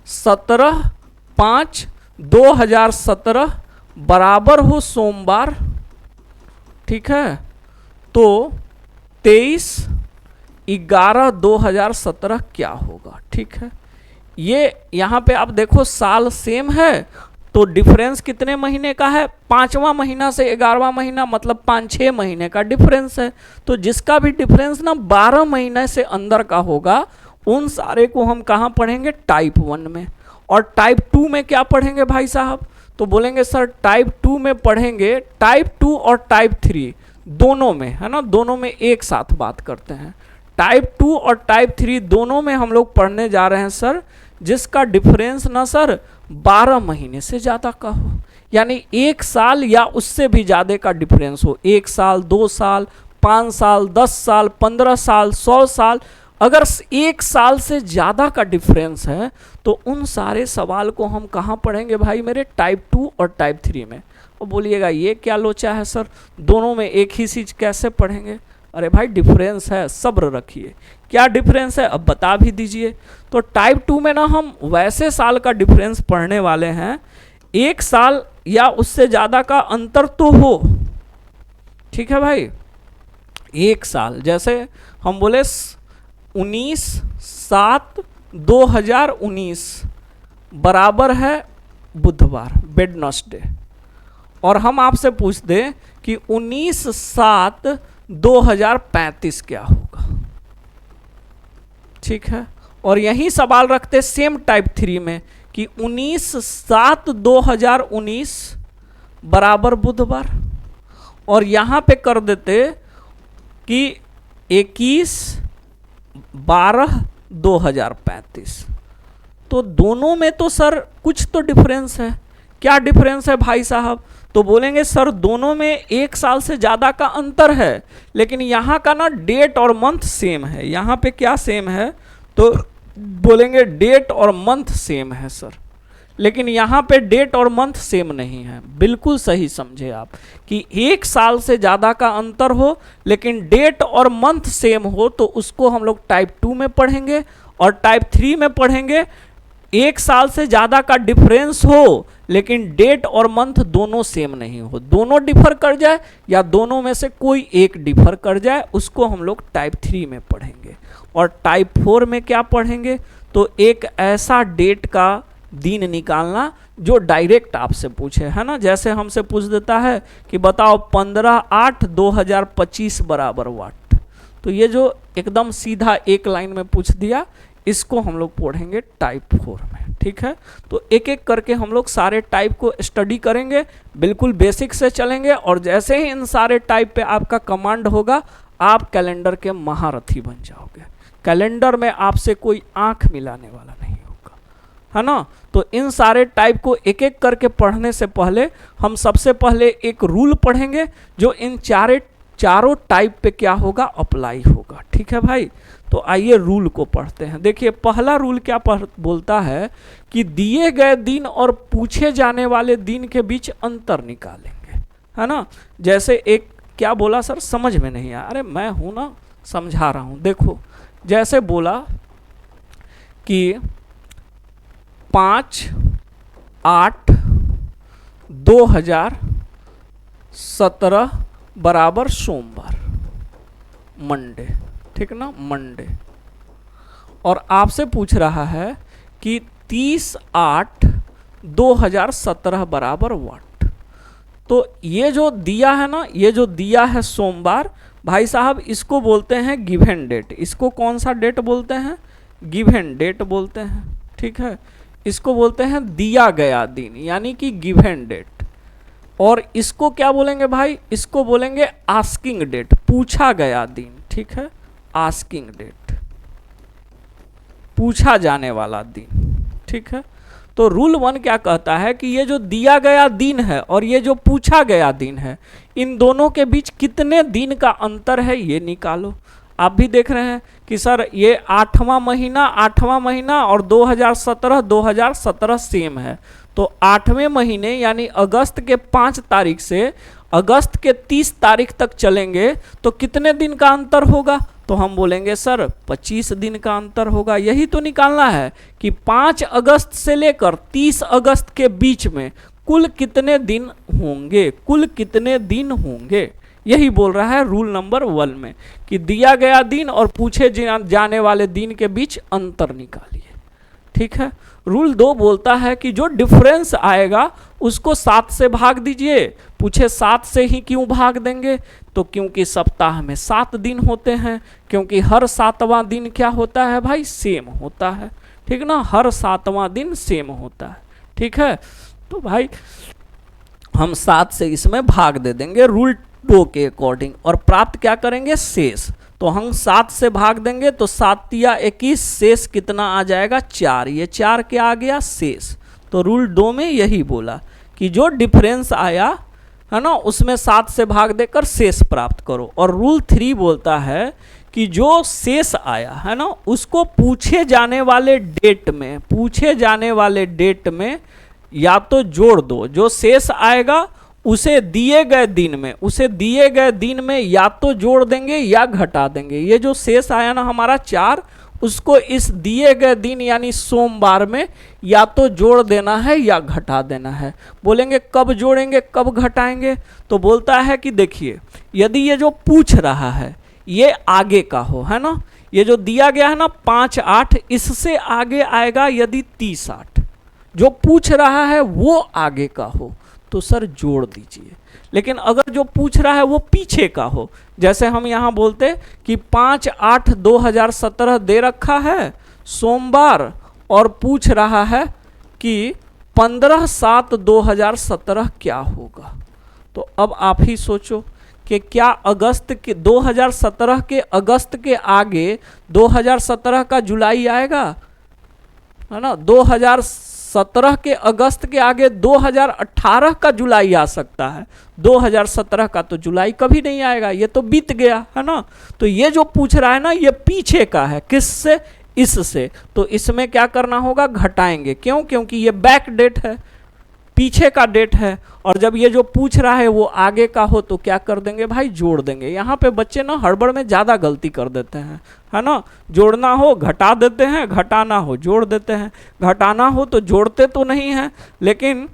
17/5/2017 बराबर हो सोमवार, ठीक है, तो 23/11/2017 क्या होगा, ठीक है। ये यहाँ पे आप देखो साल सेम है, तो डिफरेंस कितने महीने का है? 5वां महीना से 11वां महीना, मतलब 5-6 महीने का डिफरेंस है। तो जिसका भी डिफरेंस ना 12 महीने से अंदर का होगा, उन सारे को हम कहाँ पढ़ेंगे? टाइप 1 में। और टाइप 2 में क्या पढ़ेंगे भाई साहब? तो बोलेंगे सर टाइप 2 में पढ़ेंगे टाइप 2 और टाइप 3 दोनों में, है ना, दोनों में एक साथ बात करते हैं। टाइप 2 और टाइप 3 दोनों में हम लोग पढ़ने जा रहे हैं सर जिसका डिफरेंस ना सर 12 महीने से ज़्यादा का हो, यानी 1 साल या उससे भी ज़्यादा का डिफरेंस हो। 1 साल, 2 साल, 5 साल, 10 साल, 15 साल, 100 साल, अगर 1 साल से ज़्यादा का डिफरेंस है तो उन सारे सवाल को हम कहाँ पढ़ेंगे भाई मेरे? टाइप 2 और टाइप 3 में। और बोलिएगा ये क्या लोचा है सर, दोनों में एक ही चीज़ कैसे पढ़ेंगे? अरे भाई डिफरेंस है, सब्र रखिए। क्या डिफरेंस है अब बता भी दीजिए। तो टाइप 2 में ना हम वैसे साल का डिफरेंस पढ़ने वाले हैं 1 साल या उससे ज़्यादा का अंतर तो हो, ठीक है भाई। 1 साल, जैसे हम बोले 19/7/2019 बराबर है बुधवार, वेडनेसडे, और हम आपसे पूछ दें कि 19/7 2035 क्या होगा। ठीक है, और यही सवाल रखते सेम टाइप 3 में कि 19/7/2019 बराबर बुधवार, और यहां पे कर देते कि 21/12/2035। तो दोनों में तो सर कुछ तो डिफरेंस है। क्या डिफरेंस है भाई साहब? तो बोलेंगे सर दोनों में 1 साल से ज़्यादा का अंतर है, लेकिन यहाँ का ना डेट और मंथ सेम है। यहाँ पे क्या सेम है? तो बोलेंगे डेट और मंथ सेम है सर, लेकिन यहाँ पे डेट और मंथ सेम नहीं है। बिल्कुल सही समझे आप कि 1 साल से ज़्यादा का अंतर हो लेकिन डेट और मंथ सेम हो तो उसको हम लोग टाइप 2 में पढ़ेंगे, और टाइप 3 में पढ़ेंगे 1 साल से ज़्यादा का डिफरेंस हो लेकिन डेट और मंथ दोनों सेम नहीं हो, दोनों डिफर कर जाए या दोनों में से कोई एक डिफर कर जाए, उसको हम लोग टाइप 3 में पढ़ेंगे। और टाइप 4 में क्या पढ़ेंगे? तो एक ऐसा डेट का दिन निकालना जो डायरेक्ट आपसे पूछे, है ना। जैसे हमसे पूछ देता है कि बताओ 15/8/2025 बराबर वाट, तो ये जो एकदम सीधा एक लाइन में पूछ दिया, इसको हम लोग पढ़ेंगे टाइप 4 में। ठीक है, तो एक एक करके हम लोग सारे टाइप को स्टडी करेंगे, बिल्कुल बेसिक से चलेंगे, और जैसे ही इन सारे टाइप पे आपका कमांड होगा आप कैलेंडर के महारथी बन जाओगे। कैलेंडर में आपसे कोई आंख मिलाने वाला नहीं होगा, है ना। तो इन सारे टाइप को एक एक करके पढ़ने से पहले हम सबसे पहले एक रूल पढ़ेंगे जो इन चारों टाइप पे क्या होगा, अप्लाई होगा। ठीक है भाई, तो आइए रूल को पढ़ते हैं। देखिए पहला रूल क्या बोलता है कि दिए गए दिन और पूछे जाने वाले दिन के बीच अंतर निकालेंगे, है ना। जैसे एक क्या बोला सर, समझ में नहीं आया। अरे मैं हूं ना, समझा रहा हूं। देखो जैसे बोला कि 5/8/2017 बराबर सोमवार, मंडे। ठीक ना, मंडे। और आपसे पूछ रहा है कि 30/8/2017 बराबर वाट। तो ये जो दिया है ना, ये जो दिया है सोमवार, भाई साहब इसको बोलते हैं गिवन डेट। इसको कौन सा डेट बोलते हैं? गिवन डेट बोलते हैं। ठीक है, इसको बोलते हैं दिया गया दिन, यानी कि गिवन डेट। और इसको क्या बोलेंगे भाई? इसको बोलेंगे आस्किंग डेट, पूछा गया दिन। ठीक है, आस्किंग डेट, पूछा जाने वाला दिन। ठीक है, तो रूल 1 क्या कहता है कि ये जो दिया गया दिन है और ये जो पूछा गया दिन है, इन दोनों के बीच कितने दिन का अंतर है ये निकालो। आप भी देख रहे हैं कि सर ये 8वां महीना और 2017 सेम है। तो 8वें महीने यानी अगस्त के 5 तारीख से अगस्त के 30 तारीख तक चलेंगे तो कितने दिन का अंतर होगा? तो हम बोलेंगे सर 25 दिन का अंतर होगा। यही तो निकालना है कि 5 अगस्त से लेकर 30 अगस्त के बीच में कुल कितने दिन होंगे, कुल कितने दिन होंगे। यही बोल रहा है रूल नंबर 1 में कि दिया गया दिन और पूछे जाने वाले दिन के बीच अंतर निकालिए। ठीक है, रूल 2 बोलता है कि जो डिफरेंस आएगा उसको 7 से भाग दीजिए। पूछे 7 से ही क्यों भाग देंगे? तो क्योंकि सप्ताह में 7 दिन होते हैं, क्योंकि हर 7वां दिन क्या होता है भाई? सेम होता है। ठीक ना, हर 7वां दिन सेम होता है। ठीक है, तो भाई हम 7 से इसमें भाग दे देंगे रूल 2 के अकॉर्डिंग, और प्राप्त क्या करेंगे? शेष। तो हम 7 से भाग देंगे तो 7 या 21, शेष कितना आ जाएगा? 4। ये 4 क्या आ गया? शेष। तो रूल 2 में यही बोला कि जो डिफरेंस आया है ना उसमें 7 से भाग देकर शेष प्राप्त करो। और रूल 3 बोलता है कि जो शेष आया है ना उसको पूछे जाने वाले डेट में या तो जोड़ दो। जो शेष आएगा उसे दिए गए दिन में या तो जोड़ देंगे या घटा देंगे। ये जो शेष आया ना हमारा 4, उसको इस दिए गए दिन यानी सोमवार में या तो जोड़ देना है या घटा देना है। बोलेंगे कब जोड़ेंगे कब घटाएंगे? तो बोलता है कि देखिए यदि ये जो पूछ रहा है ये आगे का हो, है ना, ये जो दिया गया है ना 5/8, इससे आगे आएगा यदि 30/8। जो पूछ रहा है वो आगे का हो तो सर जोड़ दीजिए। लेकिन अगर जो पूछ रहा है वो पीछे का हो, जैसे हम यहाँ बोलते कि 5/8/2017 दे रखा है सोमवार, और पूछ रहा है कि 15/7/2017 क्या होगा, तो अब आप ही सोचो कि क्या अगस्त के 2017 के अगस्त के आगे 2017 का जुलाई आएगा, है ना। 2017 के अगस्त के आगे 2018 का जुलाई आ सकता है, 2017 का तो जुलाई कभी नहीं आएगा, ये तो बीत गया, है ना। तो ये जो पूछ रहा है ना, ये पीछे का है, किससे, इससे। तो इसमें क्या करना होगा, घटाएंगे। क्यों, क्योंकि ये बैक डेट है, पीछे का डेट है। और जब ये जो पूछ रहा है वो आगे का हो तो क्या कर देंगे भाई, जोड़ देंगे। यहाँ पे बच्चे ना हड़बड़ में ज़्यादा गलती कर देते हैं, है ना। जोड़ना हो घटा देते हैं, घटाना हो जोड़ देते हैं। घटाना हो तो जोड़ते तो नहीं हैं, लेकिन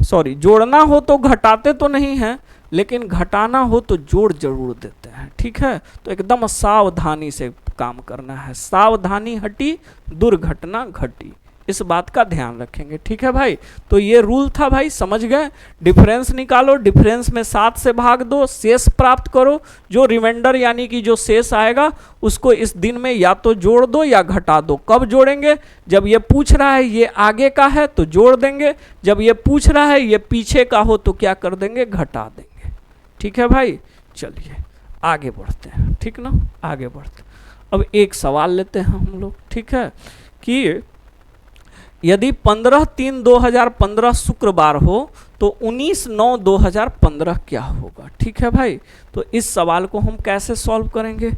सॉरी, जोड़ना हो तो घटाते तो नहीं हैं, लेकिन घटाना हो तो जोड़ जरूर देते हैं, ठीक है। तो एकदम सावधानी से काम करना है, सावधानी हटी दुर्घटना घटी, इस बात का ध्यान रखेंगे, ठीक है भाई। तो ये रूल था भाई, समझ गए। डिफरेंस निकालो, डिफरेंस में 7 से भाग दो, शेष प्राप्त करो। जो रिमाइंडर यानी कि जो शेष आएगा उसको इस दिन में या तो जोड़ दो या घटा दो। कब जोड़ेंगे, जब ये पूछ रहा है ये आगे का है तो जोड़ देंगे, जब ये पूछ रहा है ये पीछे का हो तो क्या कर देंगे, घटा देंगे, ठीक है भाई। चलिए आगे बढ़ते हैं, ठीक ना, आगे बढ़ते। अब एक सवाल लेते हैं हम लोग, ठीक है, कि यदि 15/3/2015 शुक्रवार हो तो 19/9/2015 क्या होगा, ठीक है भाई। तो इस सवाल को हम कैसे सॉल्व करेंगे,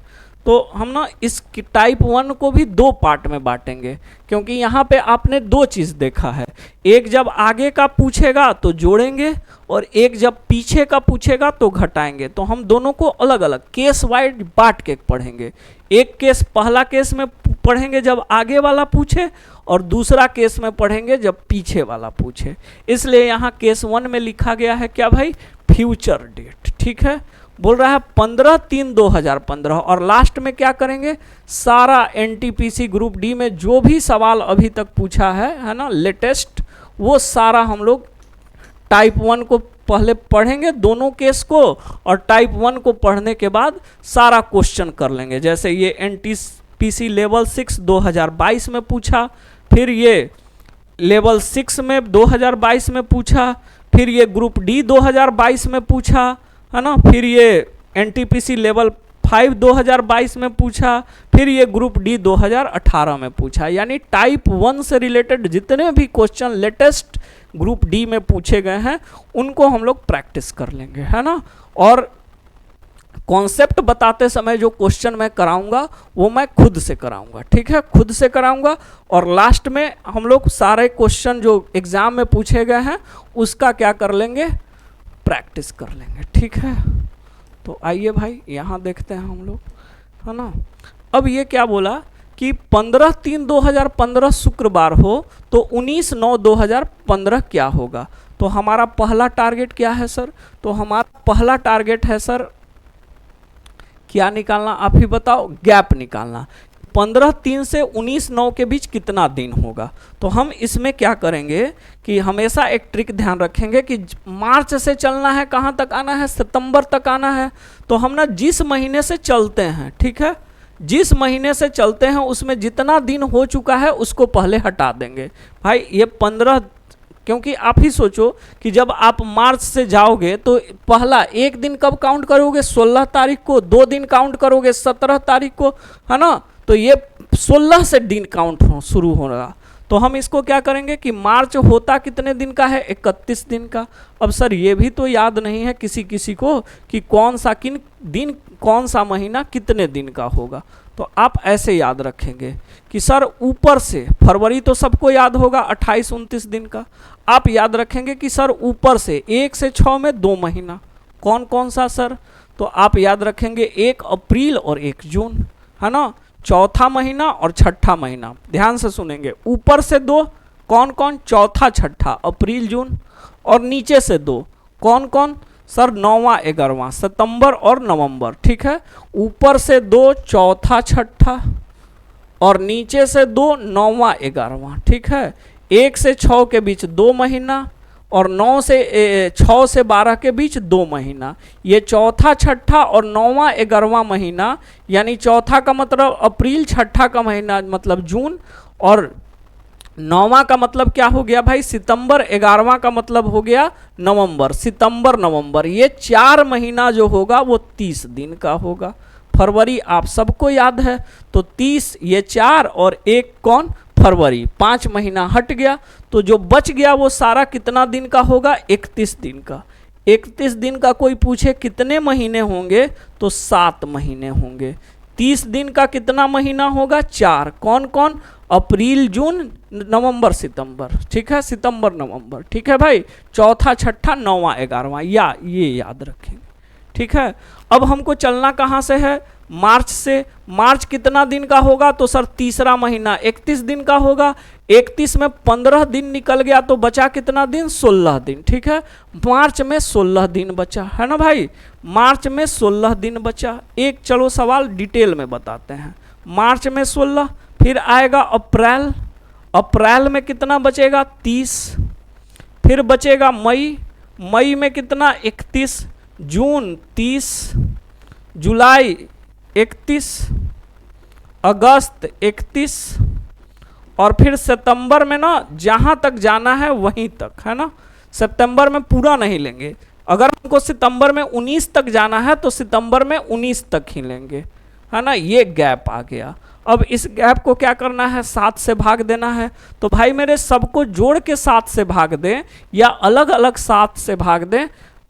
तो हम ना इस टाइप 1 को भी 2 पार्ट में बांटेंगे, क्योंकि यहाँ पे आपने 2 चीज़ देखा है। एक जब आगे का पूछेगा तो जोड़ेंगे, और एक जब पीछे का पूछेगा तो घटाएंगे। तो हम दोनों को अलग अलग केस वाइज बांट के पढ़ेंगे। एक केस, पहला केस में पढ़ेंगे जब आगे वाला पूछे, और दूसरा केस में पढ़ेंगे जब पीछे वाला पूछे। इसलिए यहाँ केस 1 में लिखा गया है क्या भाई, फ्यूचर डेट, ठीक है। बोल रहा है 15/3/2015, और लास्ट में क्या करेंगे, सारा एनटीपीसी ग्रुप डी में जो भी सवाल अभी तक पूछा है ना, लेटेस्ट, वो सारा हम लोग टाइप 1 को पहले पढ़ेंगे दोनों केस को, और टाइप 1 को पढ़ने के बाद सारा क्वेश्चन कर लेंगे। जैसे ये एनटीपीसी लेवल 6 2022 में पूछा, फिर ये लेवल 6 में 2022 में पूछा, फिर ये ग्रुप डी 2022 में पूछा, है ना, फिर ये एनटीपीसी लेवल 5 2022 में पूछा, फिर ये ग्रुप डी 2018 में पूछा। यानी टाइप 1 से रिलेटेड जितने भी क्वेश्चन लेटेस्ट ग्रुप डी में पूछे गए हैं उनको हम लोग प्रैक्टिस कर लेंगे, है ना। और कॉन्सेप्ट बताते समय जो क्वेश्चन मैं कराऊंगा वो मैं खुद से कराऊंगा, ठीक है, खुद से कराऊंगा। और लास्ट में हम लोग सारे क्वेश्चन जो एग्जाम में पूछे गए हैं उसका क्या कर लेंगे, प्रैक्टिस कर लेंगे, ठीक है। तो आइए भाई यहाँ देखते हैं हम लोग, है ना। अब ये क्या बोला कि 15/3/2015 शुक्रवार हो तो 19/9/2015 क्या होगा। तो हमारा पहला टारगेट क्या है सर, तो हमारा पहला टारगेट है सर क्या निकालना, आप ही बताओ, गैप निकालना। 15/3 से 19/9 के बीच कितना दिन होगा। तो हम इसमें क्या करेंगे कि हमेशा एक ट्रिक ध्यान रखेंगे कि मार्च से चलना है, कहाँ तक आना है, सितंबर तक आना है। तो हम ना जिस महीने से चलते हैं, ठीक है, जिस महीने से चलते हैं उसमें जितना दिन हो चुका है उसको पहले हटा देंगे भाई। ये 15, क्योंकि आप ही सोचो कि जब आप मार्च से जाओगे तो पहला एक दिन कब काउंट करोगे, 16 तारीख को, 2 दिन काउंट करोगे 17 तारीख को, है ना। तो ये 16 से दिन काउंट शुरू होगा। तो हम इसको क्या करेंगे कि मार्च होता कितने दिन का है, 31 दिन का। अब सर ये भी तो याद नहीं है किसी किसी को कि कौन सा किन दिन, कौन सा महीना कितने दिन का होगा। तो आप ऐसे याद रखेंगे कि सर ऊपर से फरवरी तो सबको याद होगा 28-29 दिन का। आप याद रखेंगे कि सर ऊपर से 1 से 6 में 2 महीना, कौन कौन सा सर, तो आप याद रखेंगे 1 अप्रैल और 1 जून, है ना। चौथा महीना और छठा महीना, ध्यान से सुनेंगे, ऊपर से 2 कौन कौन, चौथा छठा अप्रैल जून, और नीचे से 2 कौन कौन सर, 9वां 11वां सितंबर और नवंबर, ठीक है। ऊपर से 2 चौथा छठा और नीचे से 2 9वां 11वां, ठीक है। 1 से 6 के बीच 2 महीना और 6 से 12 के बीच 2 महीना, ये चौथा छठा और 9वां 11वां महीना, यानी चौथा का मतलब अप्रैल, छठा का महीना मतलब जून, और 9वां का मतलब क्या हो गया भाई सितंबर, 11वां का मतलब हो गया नवंबर, सितंबर नवंबर, ये 4 महीना जो होगा वो 30 दिन का होगा। फरवरी आप सबको याद है, तो 30 ये 4 और 1 कौन फरवरी, 5 महीना हट गया, तो जो बच गया वो सारा कितना दिन का होगा 31 दिन का। 31 दिन का कोई पूछे कितने महीने होंगे तो 7 महीने होंगे। 30 दिन का कितना महीना होगा 4, कौन कौन, अप्रैल जून नवंबर सितंबर, ठीक है, सितंबर नवंबर, ठीक है भाई, चौथा छठा 9वां 11वां, या ये याद रखेंगे, ठीक है। अब हमको चलना कहाँ से है, मार्च से। मार्च कितना दिन का होगा तो सर तीसरा महीना 31 दिन का होगा। 31 में 15 दिन निकल गया तो बचा कितना दिन, 16 दिन, ठीक है। मार्च में 16 दिन बचा है ना भाई, मार्च में 16 दिन बचा। एक चलो सवाल डिटेल में बताते हैं। मार्च में 16, फिर आएगा अप्रैल, अप्रैल में कितना बचेगा 30, फिर बचेगा मई, मई में कितना 31, जून 30, जुलाई 31, अगस्त 31, और फिर सितंबर में ना जहाँ तक जाना है वहीं तक, है ना, सितंबर में पूरा नहीं लेंगे। अगर हमको सितंबर में 19 तक जाना है तो सितंबर में 19 तक ही लेंगे, है ना, ये गैप आ गया। अब इस गैप को क्या करना है, 7 से भाग देना है। तो भाई मेरे सबको जोड़ के 7 से भाग दें या अलग अलग 7 से भाग दें,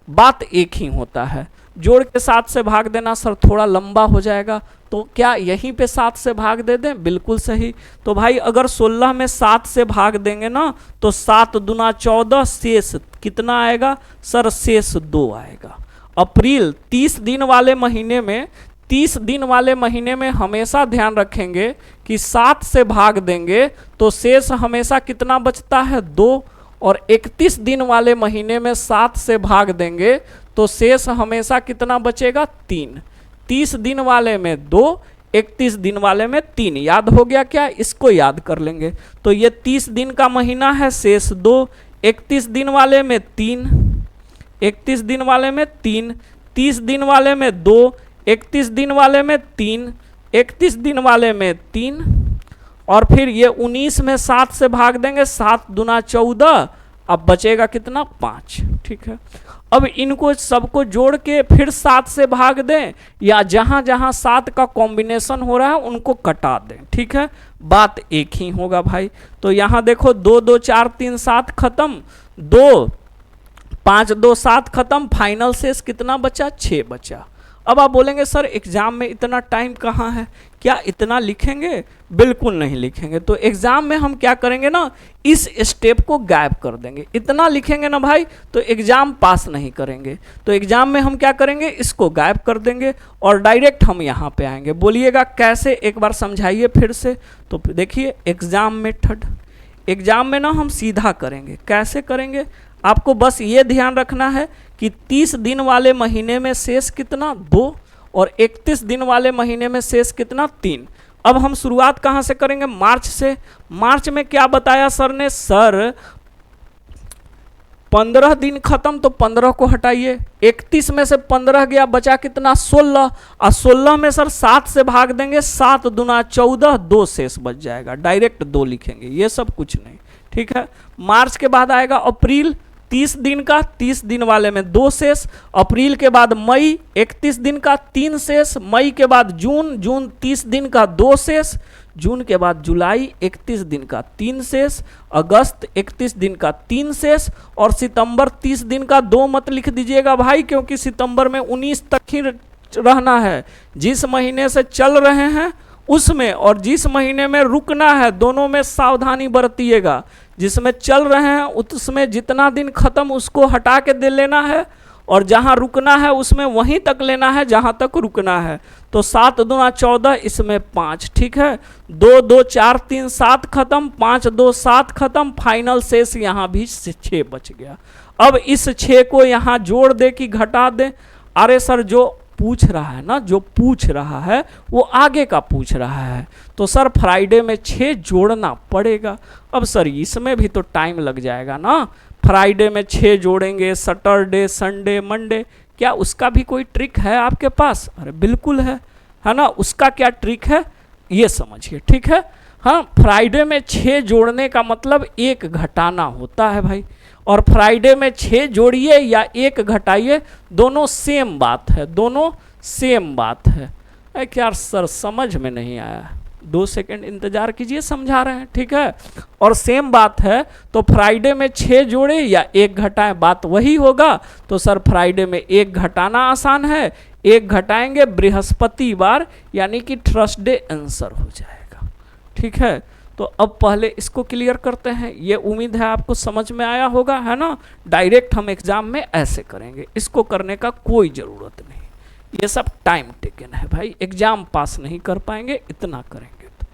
बात एक ही होता है। जोड़ के 7 से भाग देना सर थोड़ा लंबा हो जाएगा, तो क्या यहीं पे 7 से भाग दे दें, बिल्कुल सही। तो भाई अगर 16 में 7 से भाग देंगे ना तो 7 दूना 14, शेष कितना आएगा सर, शेष 2 आएगा। अप्रैल 30 दिन वाले महीने में, 30 दिन वाले महीने में हमेशा ध्यान रखेंगे कि 7 से भाग देंगे तो शेष हमेशा कितना बचता है 2, और 31 दिन वाले महीने में 7 से भाग देंगे तो शेष हमेशा कितना बचेगा 3। 30 दिन वाले में 2, 31 दिन वाले में 3, याद हो गया क्या, इसको याद कर लेंगे। तो ये 30 दिन का महीना है, शेष 2, 31 दिन वाले में 3, 31 दिन वाले में 3, 30 दिन वाले में 2, 31 दिन वाले में 3, 31 दिन वाले में 3, और फिर ये 19 में 7 से भाग देंगे, 7 दूना 14, अब बचेगा कितना 5, ठीक है। अब इनको सबको जोड़ के फिर 7 से भाग दें या जहां जहां 7 का कॉम्बिनेशन हो रहा है उनको कटा दें, ठीक है, बात एक ही होगा भाई। तो यहाँ देखो 2 2 4 3 7 खत्म, 2 5 2 7 खत्म, फाइनल शेष कितना बचा 6 बचा। अब आप बोलेंगे सर एग्जाम में इतना टाइम कहाँ है, क्या इतना लिखेंगे, बिल्कुल नहीं लिखेंगे। तो एग्जाम में हम क्या करेंगे ना, इस स्टेप को गायब कर देंगे। इतना लिखेंगे ना भाई तो एग्जाम पास नहीं करेंगे, तो एग्जाम में हम क्या करेंगे, इसको गायब कर देंगे और डायरेक्ट हम यहाँ पे आएंगे। बोलिएगा कैसे, एक बार समझाइए फिर से। तो देखिए एग्जाम मेथड, एग्जाम में ना हम सीधा करेंगे। कैसे करेंगे, आपको बस ये ध्यान रखना है कि 30 दिन वाले महीने में शेष कितना 2 और 31 दिन वाले महीने में शेष कितना 3। अब हम शुरुआत कहाँ से करेंगे, मार्च से। मार्च में क्या बताया सर ने, सर 15 दिन खत्म तो 15 को हटाइए, 31 में से 15 गया, बचा कितना 16, और 16 में सर 7 से भाग देंगे, 7 दूना 14, 2 शेष बच जाएगा, डायरेक्ट 2 लिखेंगे, ये सब कुछ नहीं, ठीक है। मार्च के बाद आएगा अप्रैल 30 दिन का, 30 दिन वाले में 2 शेष, अप्रैल के बाद मई 31 दिन का 3 शेष, मई के बाद जून, जून 30 दिन का 2 शेष, जून के बाद जुलाई 31 दिन का 3 शेष, अगस्त 31 दिन का 3 शेष, और सितंबर 30 दिन का 2 मत लिख दीजिएगा भाई, क्योंकि सितंबर में 19 तक ही रहना है। जिस महीने से चल रहे हैं उसमें और जिस महीने में रुकना है दोनों में सावधानी बरतिएगा। जिसमें चल रहे हैं उसमें जितना दिन खत्म उसको हटा के दे लेना है, और जहां रुकना है उसमें वहीं तक लेना है जहां तक रुकना है। तो 7 दूना 14, इसमें 5, ठीक है। 2 2 4 3 7 खत्म, 5 2 7 खत्म, फाइनल शेष यहाँ भी 6 बच गया। अब इस 6 को यहाँ जोड़ दे कि घटा दे, अरे सर जो पूछ रहा है ना, जो पूछ रहा है वो आगे का पूछ रहा है, तो सर फ्राइडे में 6 जोड़ना पड़ेगा। अब सर इसमें भी तो टाइम लग जाएगा ना, फ्राइडे में 6 जोड़ेंगे, सैटरडे, संडे, मंडे, क्या उसका भी कोई ट्रिक है आपके पास? अरे बिल्कुल है ना। उसका क्या ट्रिक है ये समझिए, ठीक है। हाँ, फ्राइडे में 6 जोड़ने का मतलब 1 घटाना होता है भाई, और फ्राइडे में 6 जोड़िए या 1 घटाइए, दोनों सेम बात है, दोनों सेम बात है। क्या सर समझ में नहीं आया? 2 सेकंड इंतजार कीजिए, समझा रहे हैं, ठीक है। और सेम बात है तो फ्राइडे में 6 जोड़े या 1 घटाएं, बात वही होगा। तो सर फ्राइडे में 1 घटाना आसान है, 1 घटाएंगे बृहस्पतिवार, यानी कि थर्सडे आंसर हो जाएगा, ठीक है। तो अब पहले इसको क्लियर करते हैं, ये उम्मीद है आपको समझ में आया होगा, है ना। डायरेक्ट हम एग्जाम में ऐसे करेंगे, इसको करने का कोई ज़रूरत नहीं, ये सब टाइम टेकन है भाई, एग्जाम पास नहीं कर पाएंगे इतना करेंगे तो,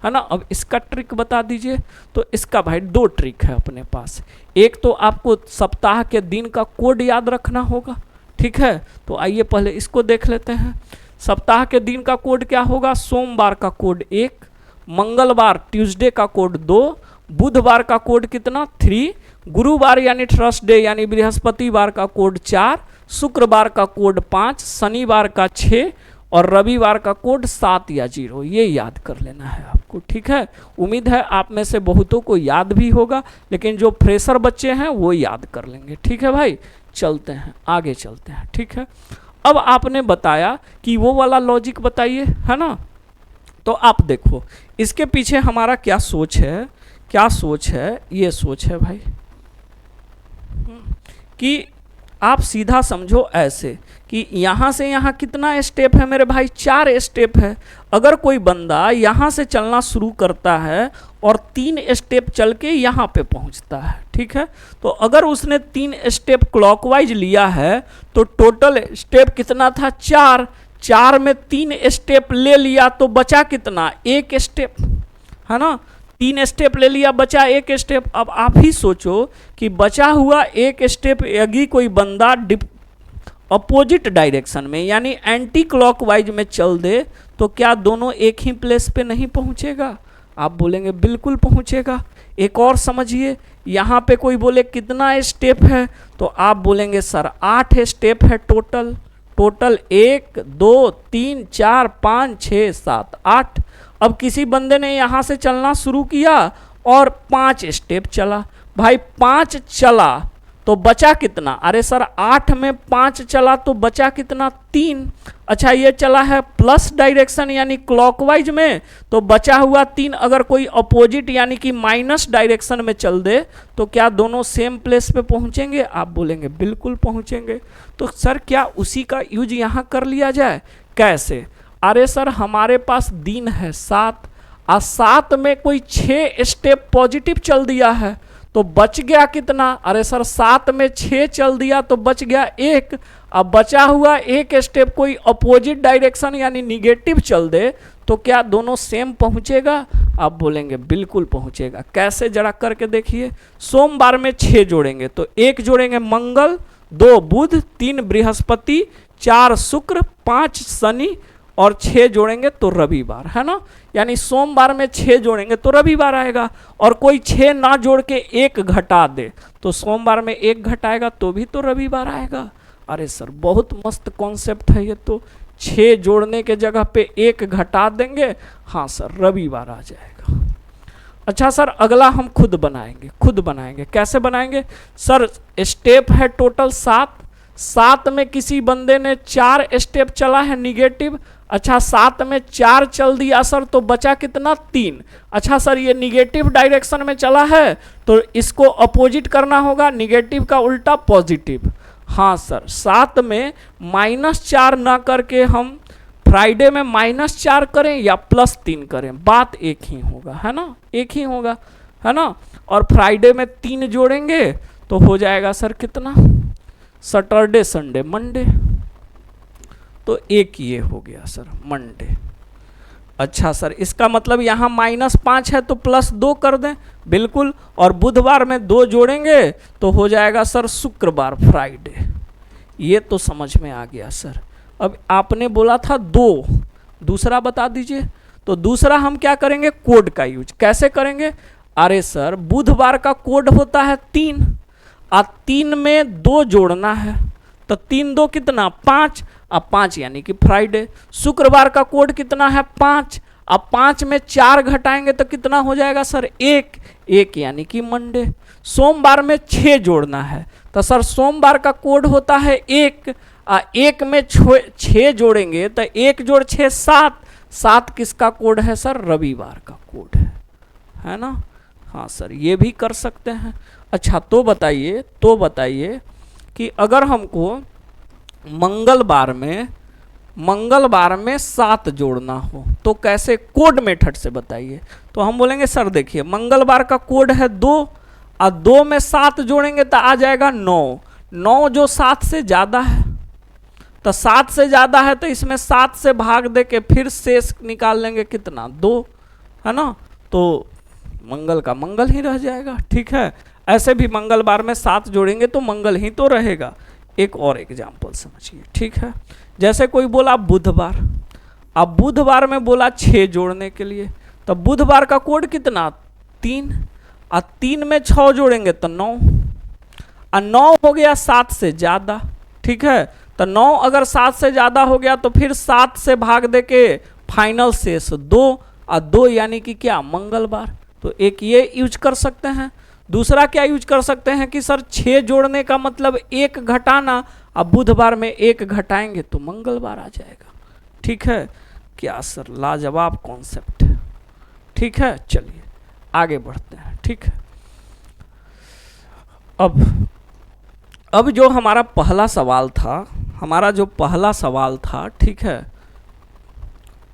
है ना। अब इसका ट्रिक बता दीजिए। तो इसका भाई 2 ट्रिक है अपने पास। एक तो आपको सप्ताह के दिन का कोड याद रखना होगा, ठीक है। तो आइए पहले इसको देख लेते हैं। सप्ताह के दिन का कोड क्या होगा? सोमवार का कोड 1, मंगलवार ट्यूसडे का कोड 2, बुधवार का कोड कितना 3, गुरुवार यानी थर्सडे यानी बृहस्पतिवार का कोड 4, शुक्रवार का कोड 5, शनिवार का 6 और रविवार का कोड 7 या 0। ये याद कर लेना है आपको, ठीक है। उम्मीद है आप में से बहुतों को याद भी होगा, लेकिन जो फ्रेशर बच्चे हैं वो याद कर लेंगे, ठीक है भाई। चलते हैं आगे, चलते हैं, ठीक है। अब आपने बताया कि वो वाला लॉजिक बताइए, है ना। तो आप देखो इसके पीछे हमारा क्या सोच है, क्या सोच है? ये सोच है भाई कि आप सीधा समझो ऐसे कि यहाँ से यहाँ कितना स्टेप है मेरे भाई? 4 स्टेप है। अगर कोई बंदा यहाँ से चलना शुरू करता है और 3 स्टेप चल के यहाँ पे पहुँचता है, ठीक है। तो अगर उसने 3 स्टेप क्लॉकवाइज लिया है तो टोटल स्टेप कितना था? 4। 4 में 3 स्टेप ले लिया तो बचा कितना? 1 स्टेप, है ना। 3 स्टेप ले लिया, बचा 1 स्टेप। अब आप ही सोचो कि बचा हुआ 1 स्टेप यदि कोई बंदा अपोजिट डायरेक्शन में यानी एंटी क्लॉकवाइज में चल दे तो क्या दोनों एक ही प्लेस पे नहीं पहुंचेगा? आप बोलेंगे बिल्कुल पहुंचेगा। एक और समझिए, यहाँ पे कोई बोले कितना स्टेप है तो आप बोलेंगे सर 8 स्टेप है टोटल। टोटल 1 2 3 4 5 6 7 8। अब किसी बंदे ने यहाँ से चलना शुरू किया और 5 स्टेप चला, भाई 5 चला तो बचा कितना? अरे सर 8 में 5 चला तो बचा कितना? 3। अच्छा ये चला है प्लस डायरेक्शन यानी क्लॉकवाइज में, तो बचा हुआ 3 अगर कोई अपोजिट यानी कि माइनस डायरेक्शन में चल दे तो क्या दोनों सेम प्लेस पे पहुंचेंगे? आप बोलेंगे बिल्कुल पहुंचेंगे। तो सर क्या उसी का यूज यहाँ कर लिया जाए? कैसे? अरे सर हमारे पास दिन है 7 और 7 में कोई 6 स्टेप पॉजिटिव चल दिया है तो बच गया कितना? अरे सर 7 में 6 चल दिया तो बच गया 1। अब बचा हुआ 1 स्टेप कोई अपोजिट डायरेक्शन यानी निगेटिव चल दे तो क्या दोनों सेम पहुंचेगा? आप बोलेंगे बिल्कुल पहुंचेगा। कैसे जरा करके देखिए। सोमवार में 6 जोड़ेंगे तो 1 जोड़ेंगे मंगल, 2 बुध, 3 बृहस्पति, 4 शुक्र, 5 शनि और 6 जोड़ेंगे तो रविवार, है ना। यानी सोमवार में 6 जोड़ेंगे तो रविवार आएगा। और कोई 6 ना जोड़ के 1 घटा दे तो सोमवार में 1 घटाएगा तो भी तो रविवार आएगा। अरे सर बहुत मस्त कॉन्सेप्ट है ये तो। 6 जोड़ने के जगह पे 1 घटा देंगे, हाँ सर रविवार आ जाएगा। अच्छा सर अगला हम खुद बनाएंगे। कैसे बनाएंगे? सर स्टेप है टोटल 7 में किसी बंदे ने 4 स्टेप चला है निगेटिव। अच्छा 7 में 4 चल दिया सर तो बचा कितना? 3। अच्छा सर ये निगेटिव डायरेक्शन में चला है तो इसको अपोजिट करना होगा, निगेटिव का उल्टा पॉजिटिव। हाँ सर 7 में -4 ना करके हम फ्राइडे में -4 करें या +3 करें, बात एक ही होगा, है ना, एक ही होगा, है ना। और फ्राइडे में 3 जोड़ेंगे तो हो जाएगा सर कितना? सैटरडे संडे मंडे, तो एक ये हो गया सर मंडे। अच्छा सर इसका मतलब यहाँ -5 है तो +2 कर दें, बिल्कुल। और बुधवार में 2 जोड़ेंगे तो हो जाएगा सर शुक्रवार फ्राइडे। ये तो समझ में आ गया सर। अब आपने बोला था 2, दूसरा बता दीजिए। तो दूसरा हम क्या करेंगे? कोड का यूज। कैसे करेंगे? अरे सर बुधवार का कोड होता है 3 3 में 2 जोड़ना है, तो 3 2 कितना 5, अब 5 यानी कि फ्राइडे। शुक्रवार का कोड कितना है 5, अब 5 में 4 घटाएंगे तो कितना हो जाएगा सर 1 यानी कि मंडे। सोमवार में 6 जोड़ना है, तो सर सोमवार का कोड होता है 1, 1 में 6 जोड़ेंगे तो 1 जोड़ 6 7 किसका कोड है सर, रविवार का कोड है ना। हाँ सर ये भी कर सकते हैं। अच्छा तो बताइए कि अगर हमको मंगलवार में 7 जोड़ना हो तो कैसे, कोड मेथड से बताइए। तो हम बोलेंगे सर देखिए मंगलवार का कोड है 2 और 2 में 7 जोड़ेंगे तो आ जाएगा 9 जो 7 से ज़्यादा है, तो 7 से ज़्यादा है तो इसमें 7 से भाग दे के फिर शेष निकाल लेंगे कितना 2, है ना, तो मंगल का मंगल ही रह जाएगा। ठीक है, ऐसे भी मंगलवार में 7 जोड़ेंगे तो मंगल ही तो रहेगा। एक और एग्जाम्पल समझिए। ठीक है, जैसे कोई बोला बुधवार, अब बुधवार में बोला 6 जोड़ने के लिए, तो बुधवार का कोड कितना 3, और 3 में 6 जोड़ेंगे तो 9, और 9 हो गया 7 से ज़्यादा। ठीक है, तो 9 अगर 7 से ज़्यादा हो गया तो फिर 7 से भाग दे के फाइनल शेष 2, और 2 यानी कि क्या मंगलवार। तो एक ये यूज कर सकते हैं। दूसरा क्या यूज कर सकते हैं कि सर 6 जोड़ने का मतलब 1 घटाना, अब बुधवार में 1 घटाएंगे तो मंगलवार आ जाएगा। ठीक है, क्या सर लाजवाब कॉन्सेप्ट है। ठीक है, चलिए आगे बढ़ते हैं। ठीक है, अब जो हमारा पहला सवाल था, ठीक है,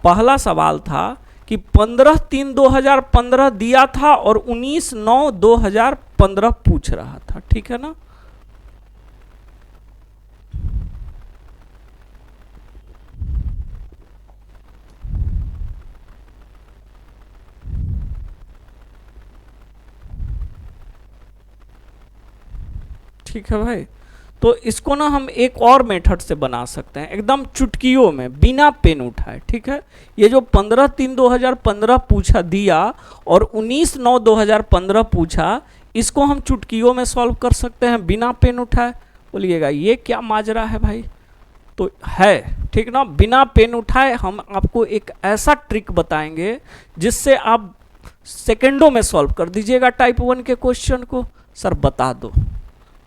पहला सवाल था कि 15/3/2015 दिया था और 19/9/2015 पूछ रहा था। ठीक है ना, ठीक है भाई। तो इसको ना हम एक और मेथड से बना सकते हैं, एकदम चुटकियों में बिना पेन उठाए। ठीक है, ये जो 15/3/2015 पूछा दिया और 19/9/2015 पूछा, इसको हम चुटकियों में सॉल्व कर सकते हैं बिना पेन उठाए। बोलिएगा ये क्या माजरा है भाई, तो है ठीक ना, बिना पेन उठाए हम आपको एक ऐसा ट्रिक बताएंगे जिससे आप सेकेंडों में सॉल्व कर दीजिएगा टाइप 1 के क्वेश्चन को। सर बता दो